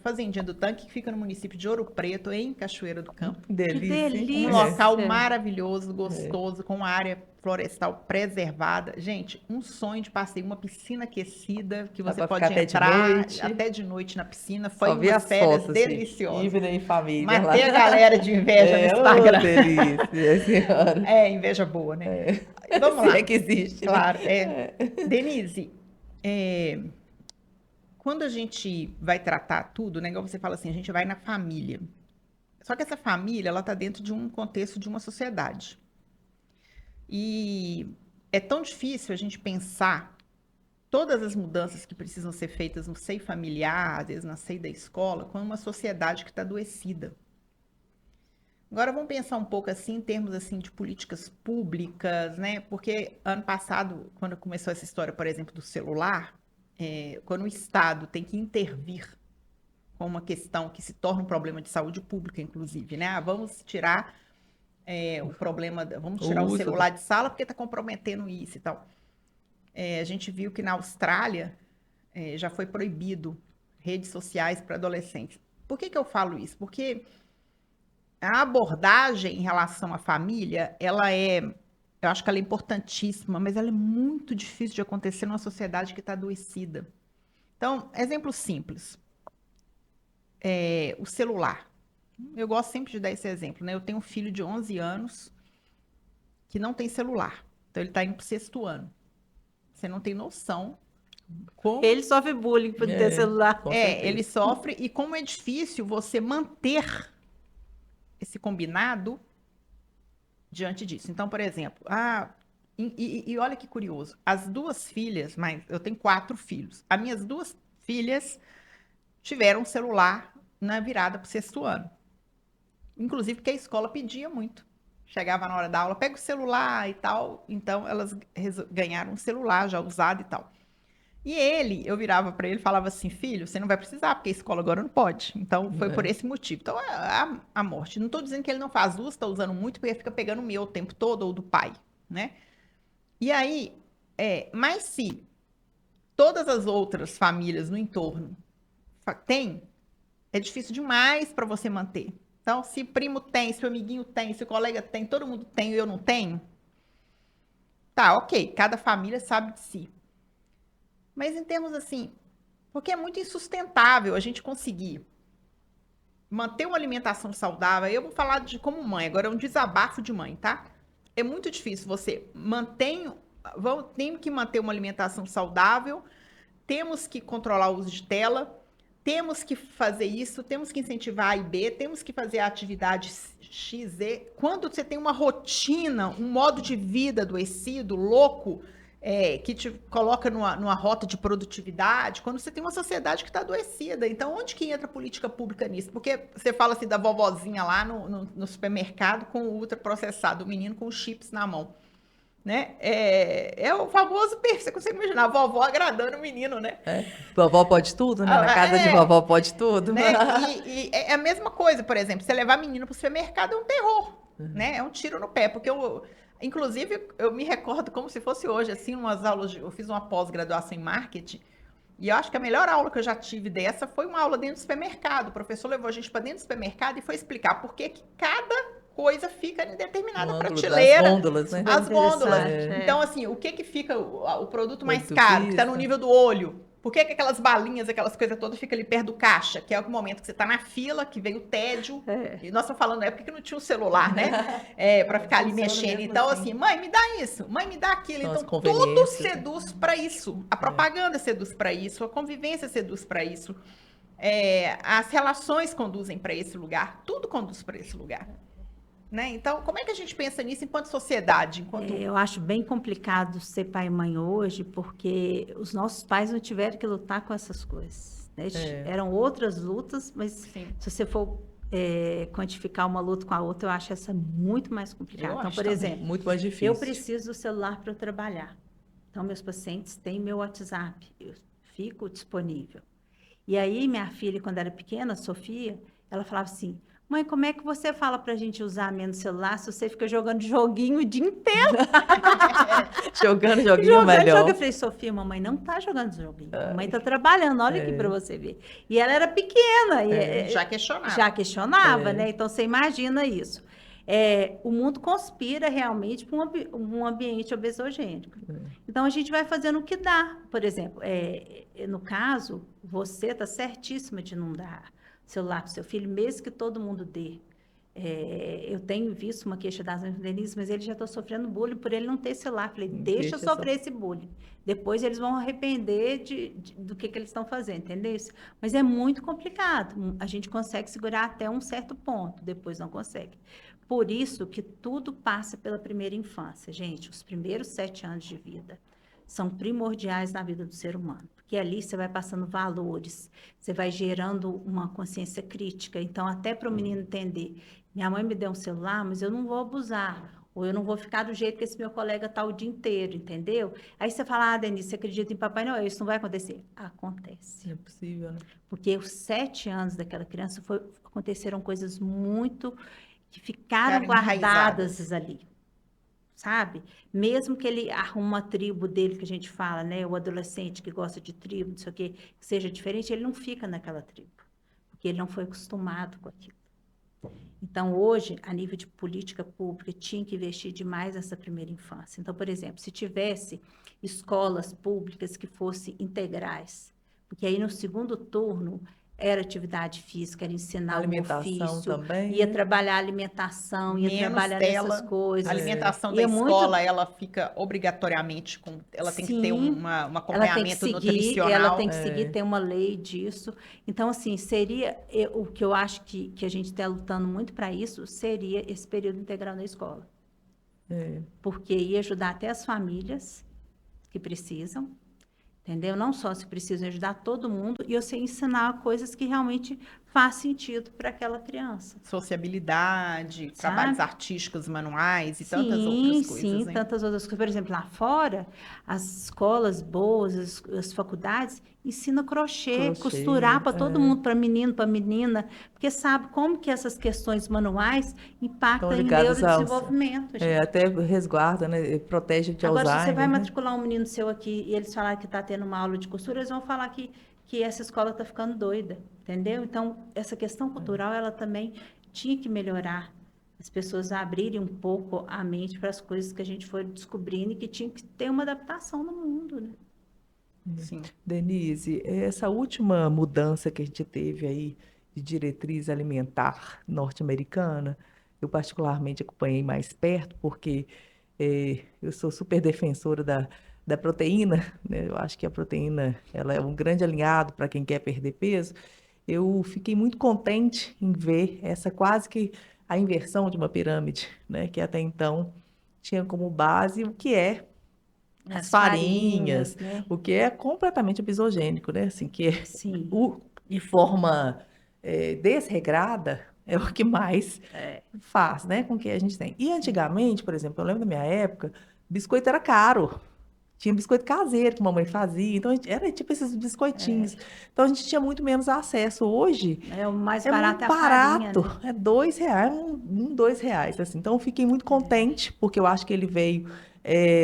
Fazendinha do Tanque, que fica no município de Ouro Preto, em Cachoeira do Campo. Que delícia. delícia. Um local maravilhoso, gostoso, com área florestal preservada. Gente, um sonho de passeio, uma piscina aquecida, que Dá você pra pode ficar até de entrar noite. até de noite na piscina. Foi Só vi umas as férias fotos, assim, deliciosas. híbrida em família Matei lá. a galera de inveja no Instagram. Delícia, senhora. É, inveja boa, né? Vamos Se lá. é que existe, né? Claro. Denise, quando a gente vai tratar tudo, né? Igual você fala assim, a gente vai na família. Só que essa família, ela tá dentro de um contexto de uma sociedade. E é tão difícil a gente pensar todas as mudanças que precisam ser feitas no seio familiar, às vezes na seio da escola, com uma sociedade que está adoecida. Agora vamos pensar um pouco assim em termos assim de políticas públicas, né? Porque ano passado, quando começou essa história, por exemplo, do celular, quando o Estado tem que intervir com uma questão que se torna um problema de saúde pública, inclusive, né? Ah, vamos tirar o problema, vamos tirar o celular de sala porque está comprometendo isso e tal. A gente viu que na Austrália já foi proibido redes sociais para adolescentes. Por que eu falo isso? Porque a abordagem em relação à família, eu acho que ela é importantíssima, mas ela é muito difícil de acontecer numa sociedade que está adoecida. Então, exemplo simples. O celular. Eu gosto sempre de dar esse exemplo, né? Eu tenho um filho de 11 anos que não tem celular. Então, ele está indo para o 6º ano. Você não tem noção como... Ele sofre bullying por ter celular. Ele sofre. E como é difícil você manter esse combinado diante disso. Então, por exemplo, e olha que curioso, as 2 filhas, mas eu tenho 4 filhos, as minhas 2 filhas tiveram celular na virada para o 6º ano. Inclusive porque a escola pedia muito. Chegava na hora da aula, pega o celular e tal. Então, elas ganharam um celular já usado e tal. E ele, eu virava para ele e falava assim, filho, você não vai precisar, porque a escola agora não pode. Então, foi por esse motivo. Então, a morte. Não estou dizendo que ele não faz uso, está usando muito, porque fica pegando o meu o tempo todo, ou do pai, né? E aí, mas se todas as outras famílias no entorno têm, é difícil demais para você manter. Então, se primo tem, se o amiguinho tem, se o colega tem, todo mundo tem e eu não tenho, tá, ok, cada família sabe de si. Mas em termos assim, porque é muito insustentável a gente conseguir manter uma alimentação saudável. Eu vou falar de como mãe, agora é um desabafo de mãe, tá? É muito difícil você tem que manter uma alimentação saudável, temos que controlar o uso de tela, temos que fazer isso, temos que incentivar A e B, temos que fazer a atividade X, Z. Quando você tem uma rotina, um modo de vida adoecido, louco, que te coloca numa rota de produtividade, quando você tem uma sociedade que está adoecida. Então, onde que entra a política pública nisso? Porque você fala assim da vovozinha lá no supermercado com o ultraprocessado, o menino com os chips na mão. Né? É o famoso perfil, você consegue imaginar a vovó agradando o menino, né? Vovó pode tudo, né? Na casa de vovó pode tudo. Né? E é a mesma coisa, por exemplo, você levar menino para o supermercado é um terror, né? É um tiro no pé, porque inclusive, eu me recordo como se fosse hoje, assim, umas aulas, eu fiz uma pós-graduação em marketing, e eu acho que a melhor aula que eu já tive dessa foi uma aula dentro do supermercado. O professor levou a gente para dentro do supermercado e foi explicar por que cada coisa fica em determinada prateleira. As gôndolas, né? As gôndolas. É. Então, assim, o que fica o produto mais Muito caro, que está isso. no nível do olho? Por que aquelas balinhas, aquelas coisas todas ficam ali perto do caixa? Que é o momento que você está na fila, que vem o tédio. E nós estamos falando na época que não tinha um celular, né? Para ficar ali mexendo. Então, assim, mãe, me dá isso. Mãe, me dá aquilo. São Então, as tudo conveniências. seduz para isso. A propaganda seduz para isso. A convivência seduz para isso. As relações conduzem para esse lugar. Tudo conduz para esse lugar. Né? Então, como é que a gente pensa nisso enquanto sociedade? Eu acho bem complicado ser pai e mãe hoje, porque os nossos pais não tiveram que lutar com essas coisas. Né? Eram outras lutas, mas Sim. se você for quantificar uma luta com a outra, eu acho essa muito mais complicada. Então, por exemplo, muito mais difícil. eu preciso do celular para eu trabalhar. Então, meus pacientes têm meu WhatsApp, eu fico disponível. E aí, minha filha, quando era pequena, Sofia, ela falava assim: mãe, como é que você fala pra gente usar menos celular se você fica jogando joguinho o dia inteiro? Jogando joguinho melhor. Eu falei, Sofia, mamãe não tá jogando joguinho. Mamãe tá trabalhando, olha aqui pra você ver. E ela era pequena. Já questionava. Já questionava, né? Então, você imagina isso. O mundo conspira realmente para um ambiente obesogênico. Então, a gente vai fazendo o que dá. Por exemplo, no caso, você tá certíssima de não dar celular para o seu filho, mesmo que todo mundo dê. Eu tenho visto uma queixa das mães, Denise, mas ele já está sofrendo bullying por ele não ter celular. Falei, deixa eu sofrer esse bullying. Depois eles vão arrepender do que eles estão fazendo, entendeu? Mas é muito complicado. A gente consegue segurar até um certo ponto, depois não consegue. Por isso que tudo passa pela primeira infância, gente. Os primeiros 7 anos de vida são primordiais na vida do ser humano. Porque ali você vai passando valores, você vai gerando uma consciência crítica. Então, até para o menino entender, minha mãe me deu um celular, mas eu não vou abusar, ou eu não vou ficar do jeito que esse meu colega está o dia inteiro, entendeu? Aí você fala, Denise, você acredita em Papai Noel? Isso não vai acontecer. Acontece. É possível, né? Porque os 7 anos daquela criança aconteceram coisas muito que ficaram guardadas ali. Sabe? Mesmo que ele arrume uma tribo dele, que a gente fala, né? O adolescente que gosta de tribo, não sei o quê, que seja diferente, ele não fica naquela tribo, porque ele não foi acostumado com aquilo. Então, hoje, a nível de política pública, tinha que investir demais nessa primeira infância. Então, por exemplo, se tivesse escolas públicas que fossem integrais, porque aí no segundo turno era atividade física, era ensinar um ofício, também, ia trabalhar alimentação, ia trabalhar essas coisas. A alimentação da escola, ela fica obrigatoriamente ela tem que ter um acompanhamento nutricional. Ela tem que seguir, tem uma lei disso. Então, assim, seria o que eu acho que a gente está lutando muito para isso, seria esse período integral na escola. Porque ia ajudar até as famílias que precisam, entendeu? Não só se precisa ajudar todo mundo e você ensinar coisas que realmente faz sentido para aquela criança, Sociabilidade, trabalhos sabe? artísticos, manuais e tantas Sim, outras coisas, sim, né? tantas outras coisas. Por exemplo, lá fora, as escolas boas, as faculdades, ensinam crochê, Crochê, costurar para todo mundo, para menino, para menina, porque sabe como que essas questões manuais estão impactam em ligados aos, neurodesenvolvimento, gente. até resguarda, né? Protege de Agora, se você vai Alzheimer, né? matricular um menino seu aqui e eles falarem que está tendo uma aula de costura, eles vão falar que essa escola está ficando doida, entendeu? Então, essa questão cultural, ela também tinha que melhorar. As pessoas abrirem um pouco a mente para as coisas que a gente foi descobrindo e que tinha que ter uma adaptação no mundo, né? Sim. Denise, essa última mudança que a gente teve aí de diretriz alimentar norte-americana, eu particularmente acompanhei mais perto, porque eu sou super defensora da proteína, né? Eu acho que a proteína ela é um grande alinhado para quem quer perder peso. Eu fiquei muito contente em ver essa quase que a inversão de uma pirâmide, né? Que até então tinha como base o que é as As farinhas, farinhas, né? o que é completamente episogênico, né? Assim, que é Sim. de forma desregrada é o que mais faz, né, com que a gente tem. E antigamente, por exemplo, eu lembro da minha época, biscoito era caro. Tinha biscoito caseiro que a mamãe fazia, então era tipo esses biscoitinhos. Então a gente tinha muito menos acesso. Hoje É, o mais é barato muito é a farinha, barato, né? é R$ 2, R$ 2, assim. Então eu fiquei muito contente, porque eu acho que ele veio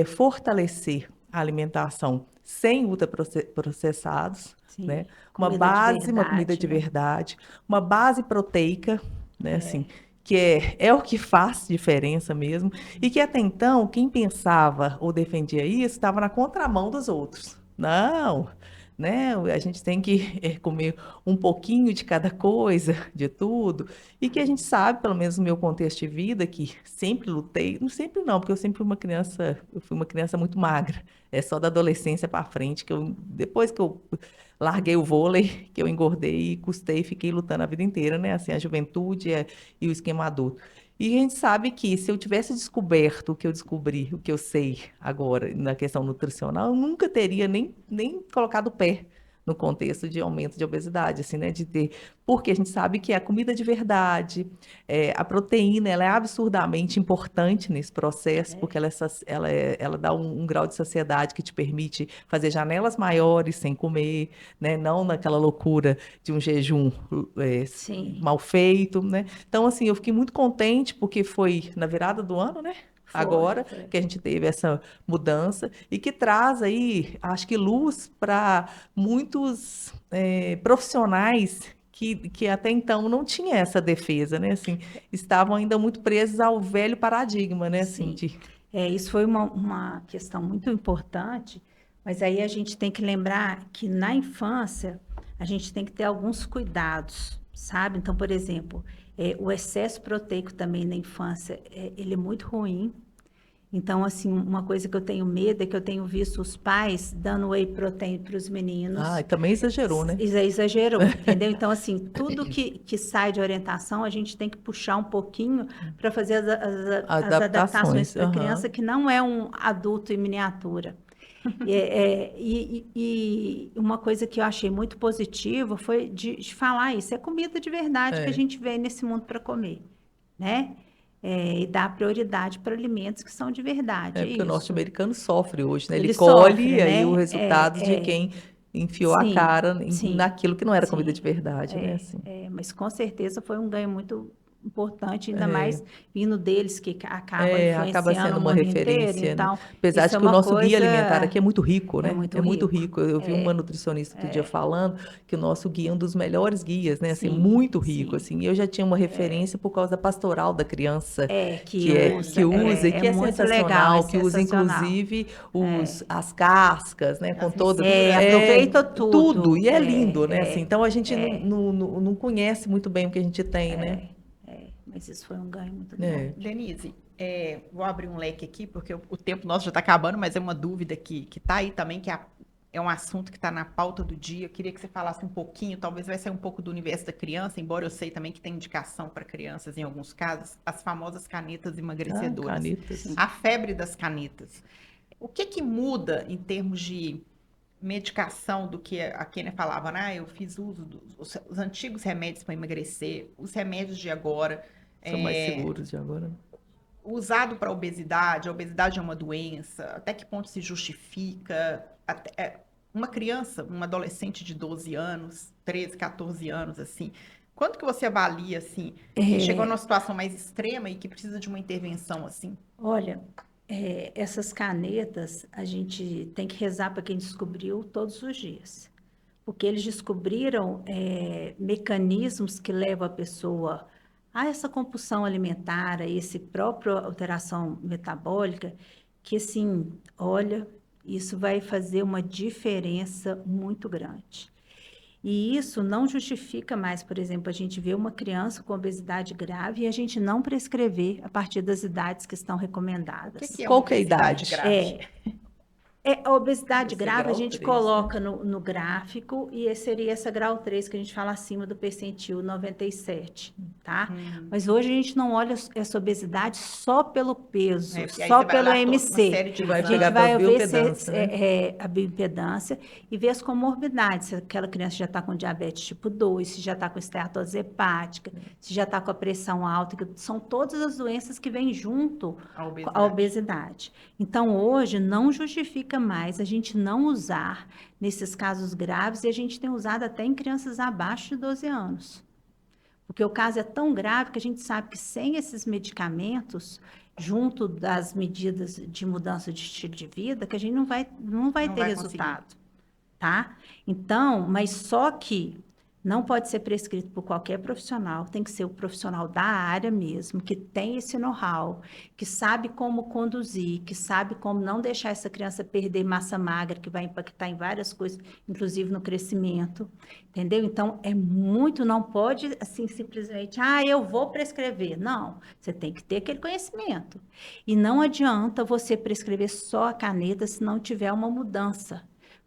fortalecer a alimentação sem ultraprocessados, Sim. né? Comida de Uma comida verdade, de né? verdade, uma base proteica, né? Assim, que é o que faz diferença mesmo, e que até então, quem pensava ou defendia isso, estava na contramão dos outros. Não, né? A gente tem que comer um pouquinho de cada coisa, de tudo, e que a gente sabe, pelo menos no meu contexto de vida, que sempre lutei, não sempre não, porque eu fui uma criança muito magra, é só da adolescência para frente, depois que eu larguei o vôlei, que eu engordei e custei, fiquei lutando a vida inteira, né? Assim, a juventude e o esquema adulto. E a gente sabe que se eu tivesse descoberto o que eu descobri, o que eu sei agora na questão nutricional, eu nunca teria nem colocado o pé no contexto de aumento de obesidade, assim, né? Porque a gente sabe que a comida de verdade, a proteína, ela é absurdamente importante nesse processo, porque ela dá um grau de saciedade que te permite fazer janelas maiores sem comer, né? Não naquela loucura de um jejum Sim, mal feito, né? Então, assim, eu fiquei muito contente porque foi na virada do ano, né? Agora foi. que a gente teve essa mudança e que traz aí, acho que luz para muitos profissionais que até então não tinha essa defesa, né? Assim, estavam ainda muito presos ao velho paradigma, né? Assim, Sim. Isso foi uma questão muito importante, mas aí a gente tem que lembrar que na infância a gente tem que ter alguns cuidados, sabe? Então, por exemplo, o excesso proteico também na infância, ele é muito ruim. Então, assim, uma coisa que eu tenho medo é que eu tenho visto os pais dando whey protein para os meninos. também exagerou, né? Exagerou, entendeu? Então, assim, tudo que sai de orientação, a gente tem que puxar um pouquinho para fazer as adaptações Adaptações, para a aham. criança que não é um adulto em miniatura. E uma coisa que eu achei muito positiva foi de falar isso, é comida de verdade que a É. gente vem nesse mundo para comer, né? E dar prioridade para alimentos que são de verdade, É é porque o isso. norte-americano sofre hoje, né? Ele Ele sofre, colhe aí o né? resultado de quem enfiou a Sim, cara sim, naquilo que não era comida de sim. verdade, né? Assim. Mas com certeza foi um ganho muito importante, ainda mais vindo deles, que acaba Acaba influenciando sendo o uma mundo inteiro. referência, né? Então, Apesar isso de é que o uma nosso guia coisa, alimentar aqui é muito rico, é né? muito É muito rico. rico. Eu vi uma nutricionista outro dia falando que o nosso guia é um dos melhores guias, né? Assim, Sim, muito rico, sim. assim. Eu já tinha uma referência por causa da pastoral da criança Que que usa, usa e é que é muito legal, é sensacional, que usa sensacional. inclusive as cascas, né? Com As todo, misturas, né? Aproveita tudo, tudo. e é lindo, né? Assim, então a gente não conhece muito bem o que a gente tem, né? Mas isso foi um ganho muito É. grande. Denise, vou abrir um leque aqui, porque o tempo nosso já está acabando, mas é uma dúvida que está aí também, que é um assunto que está na pauta do dia. Eu queria que você falasse um pouquinho, talvez vai ser um pouco do universo da criança, embora eu sei também que tem indicação para crianças em alguns casos, as famosas canetas emagrecedoras. Canetas. A febre das canetas. O que muda em termos de medicação do que a Kênia falava, né? Eu fiz uso dos os antigos remédios para emagrecer, os remédios de agora, São mais seguros de agora, né? usado para obesidade, a obesidade é uma doença, até que ponto se justifica? Uma criança, uma adolescente de 12 anos, 13, 14 anos, assim, quanto que você avalia, assim, que chegou numa situação mais extrema e que precisa de uma intervenção, assim? Olha, essas canetas a gente tem que rezar para quem descobriu todos os dias, porque eles descobriram mecanismos que levam a pessoa a essa compulsão alimentar, a esse próprio alteração metabólica, que assim, olha, isso vai fazer uma diferença muito grande. E isso não justifica mais, por exemplo, a gente ver uma criança com obesidade grave e a gente não prescrever a partir das idades que estão O recomendadas. que é Qual uma que é a obesidade idade? grave? A obesidade Deve ser grave a grau gente 3, né? coloca no gráfico e seria essa grau 3 que a gente fala acima do percentil 97, tá? Mas hoje a gente não olha essa obesidade só pelo peso, Porque aí só você vai pelo olhar uma MC. série de Que vai A gente pegar exames. vai pela ver bioimpedância, né? a bioimpedância e ver as comorbidades, se aquela criança já está com diabetes tipo 2, se já está com esteatose hepática, se já está com a pressão alta, que são todas as doenças que vêm junto A com a obesidade. Então, hoje, não justifica mais a gente não usar nesses casos graves e a gente tem usado até em crianças abaixo de 12 anos. Porque o caso é tão grave que a gente sabe que sem esses medicamentos, junto das medidas de mudança de estilo de vida, que a gente não vai Não ter vai resultado, tá? Então, mas só que não pode ser prescrito por qualquer profissional, tem que ser o profissional da área mesmo, que tem esse know-how, que sabe como conduzir, que sabe como não deixar essa criança perder massa magra, que vai impactar em várias coisas, inclusive no crescimento, entendeu? Então, não pode, assim, simplesmente, eu vou prescrever. Não, você tem que ter aquele conhecimento. E não adianta você prescrever só a caneta se não tiver uma mudança.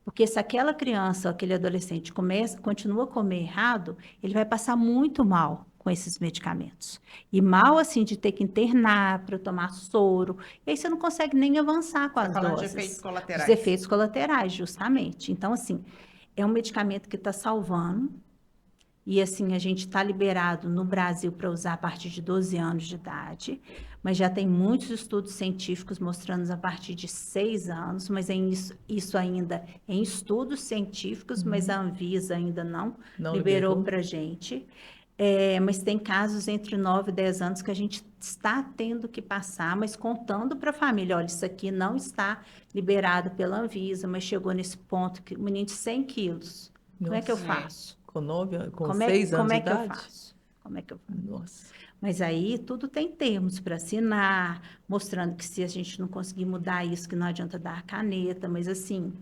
Porque se aquela criança, aquele adolescente continua a comer errado, ele vai passar muito mal com esses medicamentos. E mal assim de ter que internar para tomar soro. E aí você não consegue nem avançar com Está as falando de doses. efeitos colaterais. Os efeitos colaterais, justamente. Então, assim, é um medicamento que está salvando. E assim, a gente está liberado no Brasil para usar a partir de 12 anos de idade, mas já tem muitos estudos científicos mostrando a partir de 6 anos, mas isso ainda em estudos científicos, mas a Anvisa ainda não liberou para a gente. Mas tem casos entre 9 e 10 anos que a gente está tendo que passar, mas contando para a família, olha, isso aqui não está liberado pela Anvisa, mas chegou nesse ponto que o menino de 100 quilos, como é que eu Nossa. faço? Com 6 anos de idade? Como é que eu faço? Nossa. Mas aí tudo tem termos para assinar, mostrando que se a gente não conseguir mudar isso, que não adianta dar a caneta, mas assim,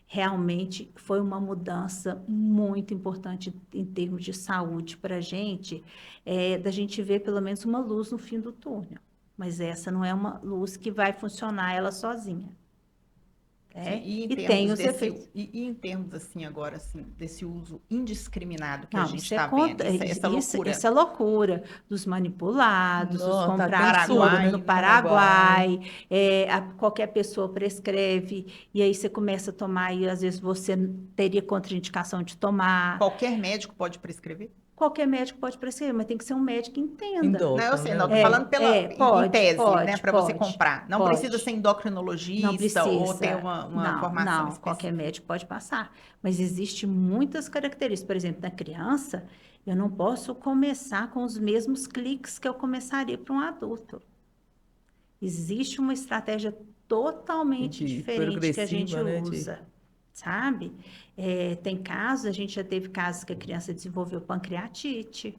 realmente foi uma mudança muito importante em termos de saúde para a gente, da gente ver pelo menos uma luz no fim do túnel. Mas essa não é uma luz que vai funcionar ela sozinha. Sim, E tem os efeitos. E em termos, assim, agora, assim, desse uso indiscriminado que a Não, gente isso está vendo, essa loucura. Essa loucura dos manipulados, os Não, tá comprados tudo, né? no Paraguai, qualquer pessoa prescreve, e aí você começa a tomar, e às vezes você teria contraindicação de tomar. Qualquer médico pode prescrever? Qualquer médico pode prescrever, mas tem que ser um médico que entenda. Endócrino, Não, eu sei, né? não, tô falando em tese, né, para você pode, comprar. Não pode. precisa ser Não endocrinologista precisa. ou ter uma formação Não, qualquer médico pode passar. Mas existe muitas características. Por exemplo, na criança, eu não posso começar com os mesmos cliques que eu começaria para um adulto. Existe uma estratégia totalmente diferente que a gente usa, sabe? Tem casos, a gente já teve casos que a criança desenvolveu pancreatite.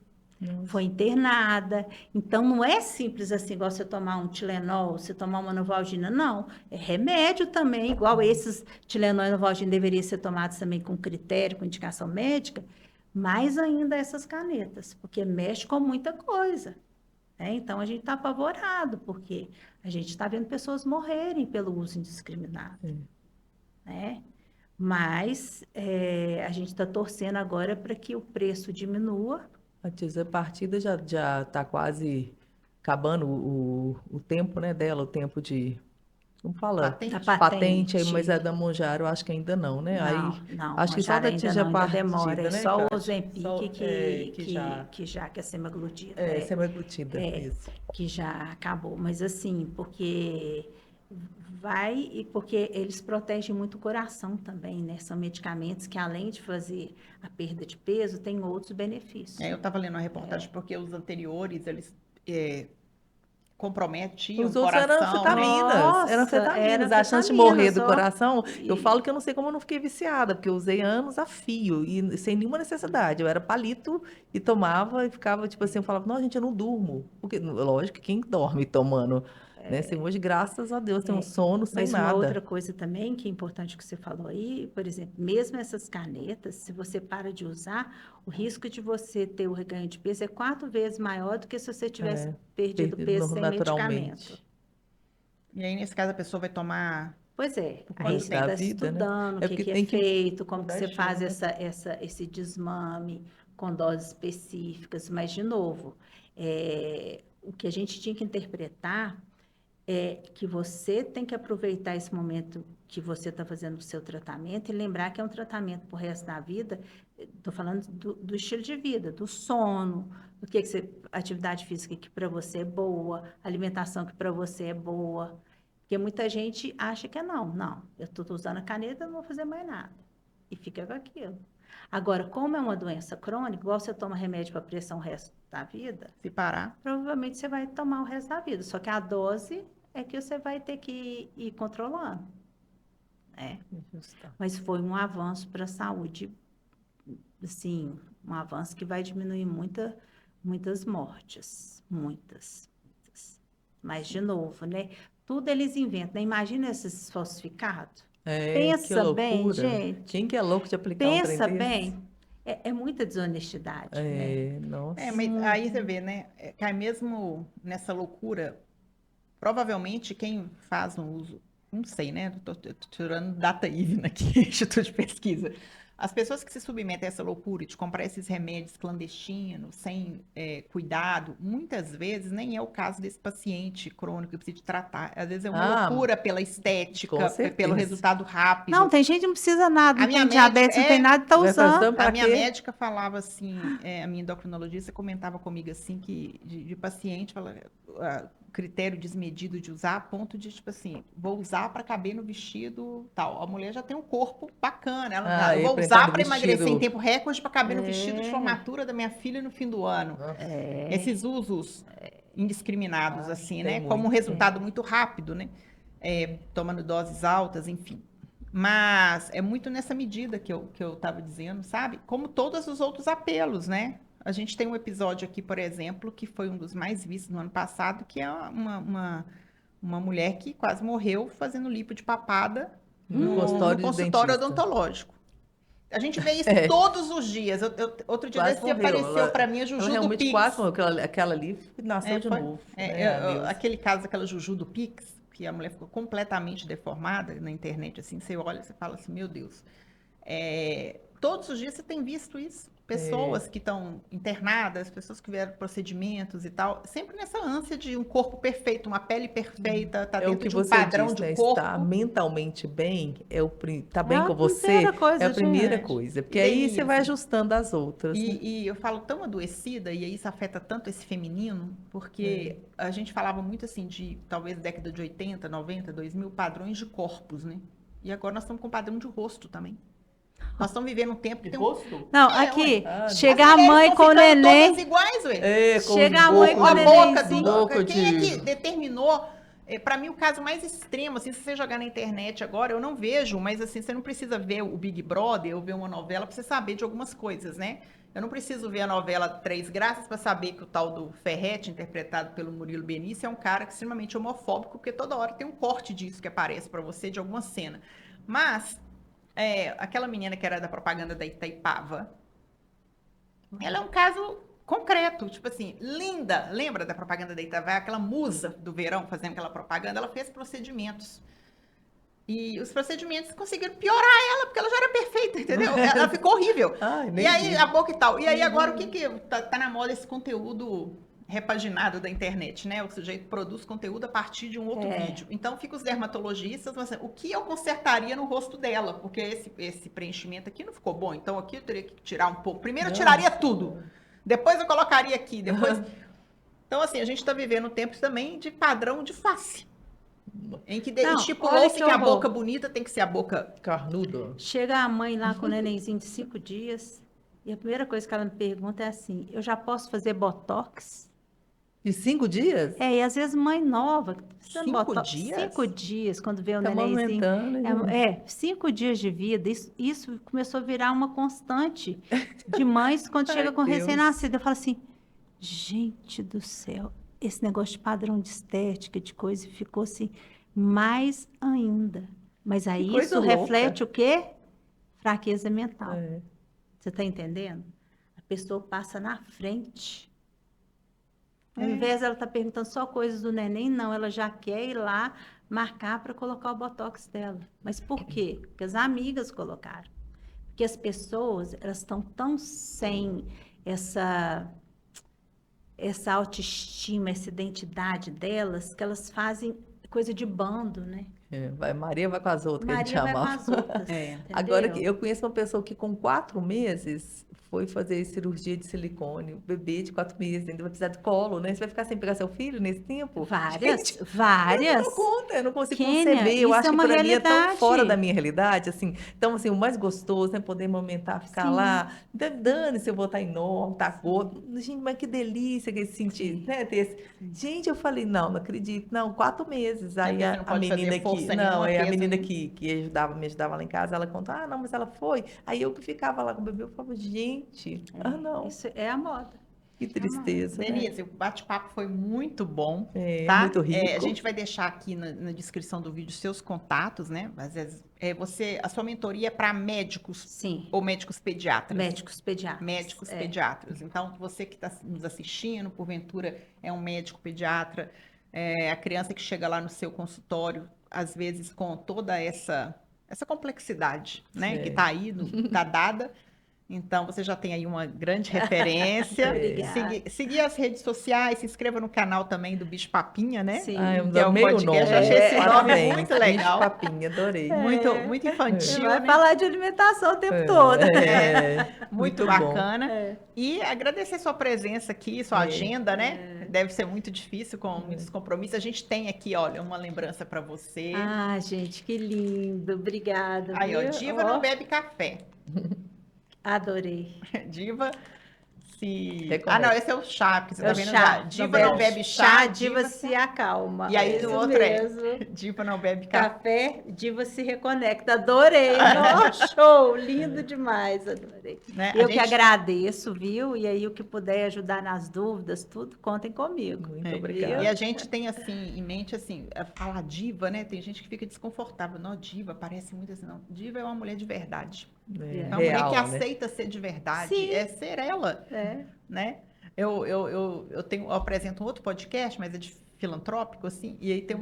Foi internada. Então, não é simples assim, igual você tomar um Tilenol, você tomar uma Novalgina. Não, é remédio também, igual esses Tilenol e Novalgina deveriam ser tomados também com critério, com indicação médica, mais ainda essas canetas, porque mexe com muita coisa. Então, a gente está apavorado, porque a gente está vendo pessoas morrerem pelo uso indiscriminado. Mas a gente está torcendo agora para que o preço diminua. A partida já está quase acabando o tempo, né, dela, o tempo de Como fala? Patente. Da Patente, aí, patente. mas a da Mounjaro eu acho que ainda não, né? Aí Não, acho que só Mounjaro da ainda tija não, ainda demora. partida, É né, só o Kátia? Ozempic Que já que é semaglutida. é semaglutida, É, isso. que já acabou. Mas assim, porque porque eles protegem muito o coração também, né? São medicamentos que, além de fazer a perda de peso, tem outros benefícios. Eu estava lendo uma reportagem porque os anteriores, eles é, comprometiam Os o outros eram coração, né? anfetaminas, Nossa, era A chance de morrer anfetaminas, do ó. coração, eu E- falo que eu não sei como eu não fiquei viciada, porque eu usei anos a fio e sem nenhuma necessidade. Eu era palito e tomava e ficava tipo assim, eu falava, não, gente, eu não durmo. Porque, lógico, que quem dorme tomando, né? Assim, hoje, graças a Deus, tem um sono sem Mas uma outra nada. coisa também que é importante que você falou aí, por exemplo, mesmo essas canetas, se você para de usar, o risco de você ter o reganho de peso é 4 vezes maior do que se você tivesse É, perdido peso sem medicamento. naturalmente. E aí, nesse caso, a pessoa vai tomar Pois é, por aí quanto Resto você da está tempo? vida, né? estudando o É que porque que é tem que feito, como que mudar você faz estilo, né? esse desmame com doses específicas, mas, de novo, o que a gente tinha que interpretar é que você tem que aproveitar esse momento que você está fazendo o seu tratamento e lembrar que é um tratamento para o resto da vida. Estou falando do estilo de vida, do sono, do que você, atividade física que para você é boa, alimentação que para você é boa. Porque muita gente acha que é não, eu estou usando a caneta, não vou fazer mais nada. E fica com aquilo. Agora, como é uma doença crônica, igual você toma remédio para pressão o resto da vida, Se parar. provavelmente você vai tomar o resto da vida. Só que a dose é que você vai ter que ir controlando, né? Justa. Mas foi um avanço para a saúde, assim, um avanço que vai diminuir muitas mortes, muitas. Mas, de novo, né? Tudo eles inventam, né? Imagina esses falsificados. É, que Pensa bem, loucura. gente. Quem que é louco de aplicar um trem Pensa desse? bem. É muita desonestidade, né? É, nossa. Mas aí você vê, né? Cai mesmo nessa loucura. Provavelmente quem faz um uso, não sei, né? Tô tirando data IVNA aqui, Instituto de Pesquisa. As pessoas que se submetem a essa loucura de comprar esses remédios clandestinos, sem cuidado, muitas vezes nem é o caso desse paciente crônico que precisa de tratar. Às vezes é uma Ah, loucura pela com estética, pelo certeza. resultado rápido. Não, tem gente que não precisa nada, A não minha tem médica diabetes, não tem nada, tá Vai fazer usando. A pra minha quê? médica falava assim, a minha endocrinologista comentava comigo assim, que de paciente, fala, critério desmedido de usar, a ponto de, tipo assim, vou usar para caber no vestido tal. A mulher já tem um corpo bacana, ela Ah, eu vou pra entrar usar no para emagrecer em vestido. tempo recorde para caber no vestido de É, formatura da minha filha no fim do ano. Nossa, Esses usos indiscriminados, assim, tem né? Como um muito. resultado muito rápido, né? Tomando doses altas, enfim. Mas é muito nessa medida que eu estava dizendo, sabe? Como todos os outros apelos, né? A gente tem um episódio aqui, por exemplo, que foi um dos mais vistos no ano passado, que é uma mulher que quase morreu fazendo lipo de papada No no consultório de consultório dentista. odontológico. A gente vê isso É, todos os dias. Outro dia quase desse morreu. apareceu para mim a Ela Juju do realmente Pix. quase morreu. Aquela ali nasceu de Foi. novo, né? A Deus. Aquele caso daquela Juju do Pix, que a mulher ficou completamente deformada na internet, assim, você olha e você fala assim, meu Deus. Todos os dias você tem visto isso. Pessoas que estão internadas, pessoas que vieram procedimentos e tal, sempre nessa ânsia de um corpo perfeito, uma pele perfeita, tá É o dentro que de um você padrão diz, de né? corpo. Estar mentalmente bem, tá é bem a com primeira você, coisa, é a primeira gente. coisa. Porque E aí você vai Denise, ajustando as outras, né? E eu falo tão adoecida, e aí isso afeta tanto esse feminino, porque a gente falava muito assim de, talvez, década de 80, 90, 2000, padrões de corpos, né? E agora nós estamos com padrão de rosto também. Nós estamos vivendo um tempo que tem um... rosto? Não, ué. aqui, Ah, chega As a mulheres mãe estão com o ficando neném. todas iguais, ué. Com Chega os a mãe com A o bocos boca, nenenzinho. tudo. boca Quem é de... que determinou? Para mim, o caso mais extremo, assim, se você jogar na internet agora, eu não vejo, mas assim, você não precisa ver o Big Brother ou ver uma novela para você saber de algumas coisas, né? Eu não preciso ver a novela Três Graças para saber que o tal do Ferretti, interpretado pelo Murilo Benício, é um cara extremamente homofóbico, porque toda hora tem um corte disso que aparece para você de alguma cena. Mas, aquela menina que era da propaganda da Itaipava, ela é um caso concreto, tipo assim, linda. Lembra da propaganda da Itaipava? Aquela musa do verão fazendo aquela propaganda, ela fez procedimentos. E os procedimentos conseguiram piorar ela, porque ela já era perfeita, entendeu? Ela ficou horrível. Ai, E nem aí, vi. a boca e tal. E aí, agora, o que tá na moda esse conteúdo repaginado da internet, né? O sujeito produz conteúdo a partir de um outro vídeo. Então, fica os dermatologistas, mas, o que eu consertaria no rosto dela? Porque esse preenchimento aqui não ficou bom, então aqui eu teria que tirar um pouco. Primeiro eu tiraria tudo, depois eu colocaria aqui, depois... Então, assim, a gente está vivendo tempos também de padrão de face. Em que estipulou-se que a boca bonita tem que ser a boca carnuda. Chega a mãe lá com o nenenzinho de 5 dias e a primeira coisa que ela me pergunta é assim, eu já posso fazer botox? De 5 dias? E às vezes mãe nova. 5 dias? 5 dias, quando vê o Tá nenenzinho. amamentando, 5 dias de vida. Isso começou a virar uma constante de mães quando chega com recém-nascido. Eu falo assim, gente do céu, esse negócio de padrão de estética, de coisa, ficou assim, mais ainda. Mas aí isso reflete o quê? Fraqueza mental. Você está entendendo? A pessoa passa na frente. Ao invés dela estar perguntando só coisas do neném, não, ela já quer ir lá marcar para colocar o botox dela. Mas por quê? Porque as amigas colocaram. Porque as pessoas, elas estão tão sem essa autoestima, essa identidade delas, que elas fazem coisa de bando, né? Maria vai com as outras, que a gente Maria vai chamava. com as outras, Agora, eu conheço uma pessoa que com 4 meses foi fazer cirurgia de silicone, bebê de 4 meses, ainda vai precisar de colo, né? Você vai ficar sem pegar seu filho nesse tempo? Várias. Eu não conta, eu não consigo Kênia, conceber, eu acho que uma para mim é tão realidade. fora da minha realidade, assim. Então, assim, o mais gostoso, né, poder amamentar, ficar lá, dane-se eu vou estar enorme, tá gordo. Gente, mas que delícia que esse sentir, né? Gente, eu falei, não acredito, não, 4 meses. Aí a menina aqui, a menina que me ajudava lá em casa, ela contou, não, mas ela foi. Aí eu que ficava lá com o bebê, eu falava, gente, não. Isso é a moda. Que tristeza, Denise, o bate-papo foi muito bom, tá? Muito rico. A gente vai deixar aqui na descrição do vídeo seus contatos, né? Às vezes, a sua mentoria é para médicos? Sim. Ou médicos pediatras? Médicos pediatras. Médicos pediatras. Então, você que está nos assistindo, porventura, é um médico pediatra, a criança que chega lá no seu consultório, às vezes com toda essa complexidade, né? Que está aí, está dada. Então, você já tem aí uma grande referência. Seguir as redes sociais, se inscreva no canal também do Bicho Papinha, né? Sim. Que é um podcast. Eu achei esse nome muito legal. Bicho Papinha, adorei. Muito infantil. Vai falar de alimentação o tempo todo. Muito bacana. E agradecer sua presença aqui, sua agenda, né? Deve ser muito difícil com muitos compromissos. A gente tem aqui, olha, uma lembrança para você. Gente, que lindo. Obrigada. Aí, ó, Diva não bebe café. Adorei. Diva não, esse é o chá, porque você tá vendo chá. Diva não bebe chá, Diva se acalma. E aí o outro mesmo. Diva não bebe café. Diva se reconecta. Adorei. Show, lindo demais, adorei. Né? Eu que agradeço, viu? E aí o que puder ajudar nas dúvidas, tudo, contem comigo. Muito obrigada. E a gente tem assim em mente assim, falar diva, né? Tem gente que fica desconfortável. Não, diva parece muito assim, não. Diva é uma mulher de verdade. É uma mulher que aceita ser de verdade, ser ela, né? Eu apresento um outro podcast, mas é de filantrópico, assim, e aí tem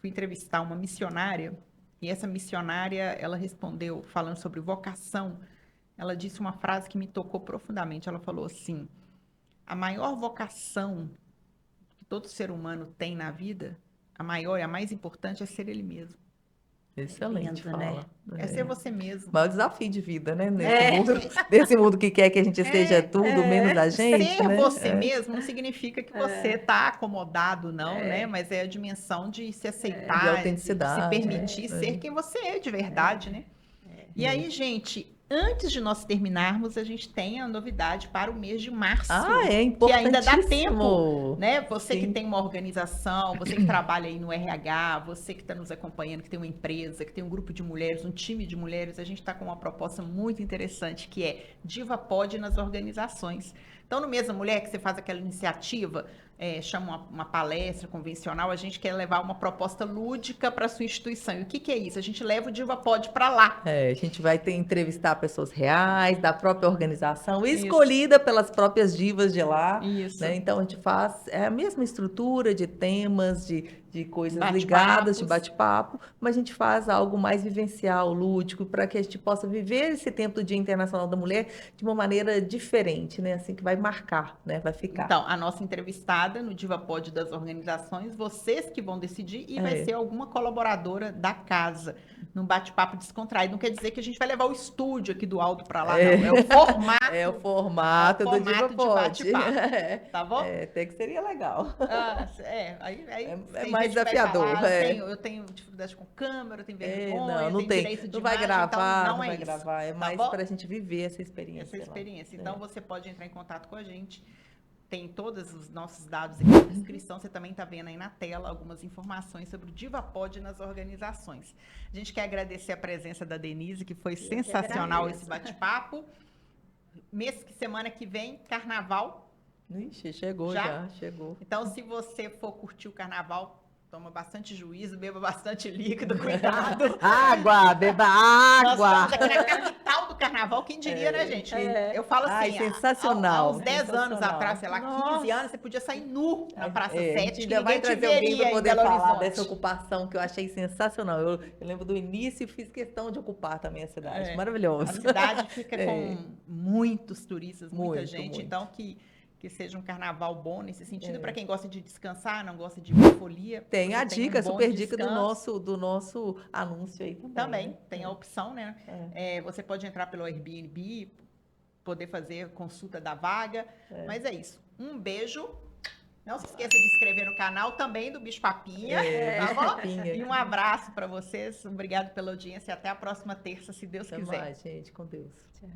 fui entrevistar uma missionária, e essa missionária, ela respondeu, falando sobre vocação, ela disse uma frase que me tocou profundamente, ela falou assim, a maior vocação que todo ser humano tem na vida, a maior e a mais importante é ser ele mesmo. Excelente, lindo, fala. É ser você mesmo. O maior desafio de vida, né? Nesse mundo que quer que a gente seja tudo, menos a gente. Ser né? você mesmo não significa que você está acomodado, não, né? Mas é a dimensão de se aceitar, de autenticidade, de se permitir ser quem você é de verdade, né? E aí, gente, antes de nós terminarmos, a gente tem a novidade para o mês de março. É importantíssimo. Que ainda dá tempo, né? Você que tem uma organização, você que trabalha aí no RH, você que está nos acompanhando, que tem uma empresa, que tem um grupo de mulheres, um time de mulheres, a gente está com uma proposta muito interessante, que é Diva Pode nas organizações. Então, no mês da mulher, que você faz aquela iniciativa, chama uma palestra convencional, a gente quer levar uma proposta lúdica para a sua instituição. E o que é isso? A gente leva o Diva Pode para lá. A gente vai entrevistar pessoas reais, da própria organização, escolhida pelas próprias divas de lá. Isso. Né? Então, a gente faz a mesma estrutura de temas, de de coisas Bate-papos. ligadas, de bate-papo, mas a gente faz algo mais vivencial, lúdico, para que a gente possa viver esse tempo do Dia Internacional da Mulher de uma maneira diferente, né? Assim, que vai marcar, né? Vai ficar. Então, a nossa entrevistada no DivaPod das organizações, vocês que vão decidir, e vai ser alguma colaboradora da casa, num bate-papo descontraído. Não quer dizer que a gente vai levar o estúdio aqui do Aldo para lá, não. É o formato. É o formato do de DivaPod. bate-papo, tá bom? Até que seria legal. Aí É tem mais gente que vai desafiador. falar, eu tenho dificuldade com câmera, eu tenho vergonha, não eu tenho tem. direito de Não vai imagem, gravar, então não é vai isso, gravar. É tá mais bom? para a gente viver essa experiência. Essa experiência. lá. Então, você pode entrar em contato com a gente. Tem todos os nossos dados aqui na descrição. Você também está vendo aí na tela algumas informações sobre o DivaPod nas organizações. A gente quer agradecer a presença da Denise, que foi sensacional esse bate-papo. Semana que vem, carnaval. Ixi, chegou já, chegou. Então, se você for curtir o carnaval, toma bastante juízo, beba bastante líquido, cuidado. Água, beba Nós água. estamos aqui na capital do carnaval, quem diria, né, gente? Eu falo assim, sensacional. há uns 10 anos sensacional. atrás, sei lá, 15 anos, você podia sair nu na Praça A 7, gente que ainda vai ninguém te trazer alguém veria para em poder Belo falar Horizonte. dessa ocupação que eu achei sensacional. Eu lembro do início e fiz questão de ocupar também a cidade. Maravilhoso. A cidade fica com muitos turistas, muita Muito, gente, muito. então que seja um carnaval bom nesse sentido, para quem gosta de descansar, não gosta de folia. Tem a você dica, um bom super dica descanso. do nosso anúncio aí também. Também, né? tem a opção, né? Você pode entrar pelo Airbnb, poder fazer consulta da vaga, mas é isso. Um beijo. Não se esqueça de se inscrever no canal também do Bicho Papinha, tá bom? Papinha. E um abraço para vocês. Obrigado pela audiência e até a próxima terça, se Deus Até quiser. mais, gente, com Deus. Tchau.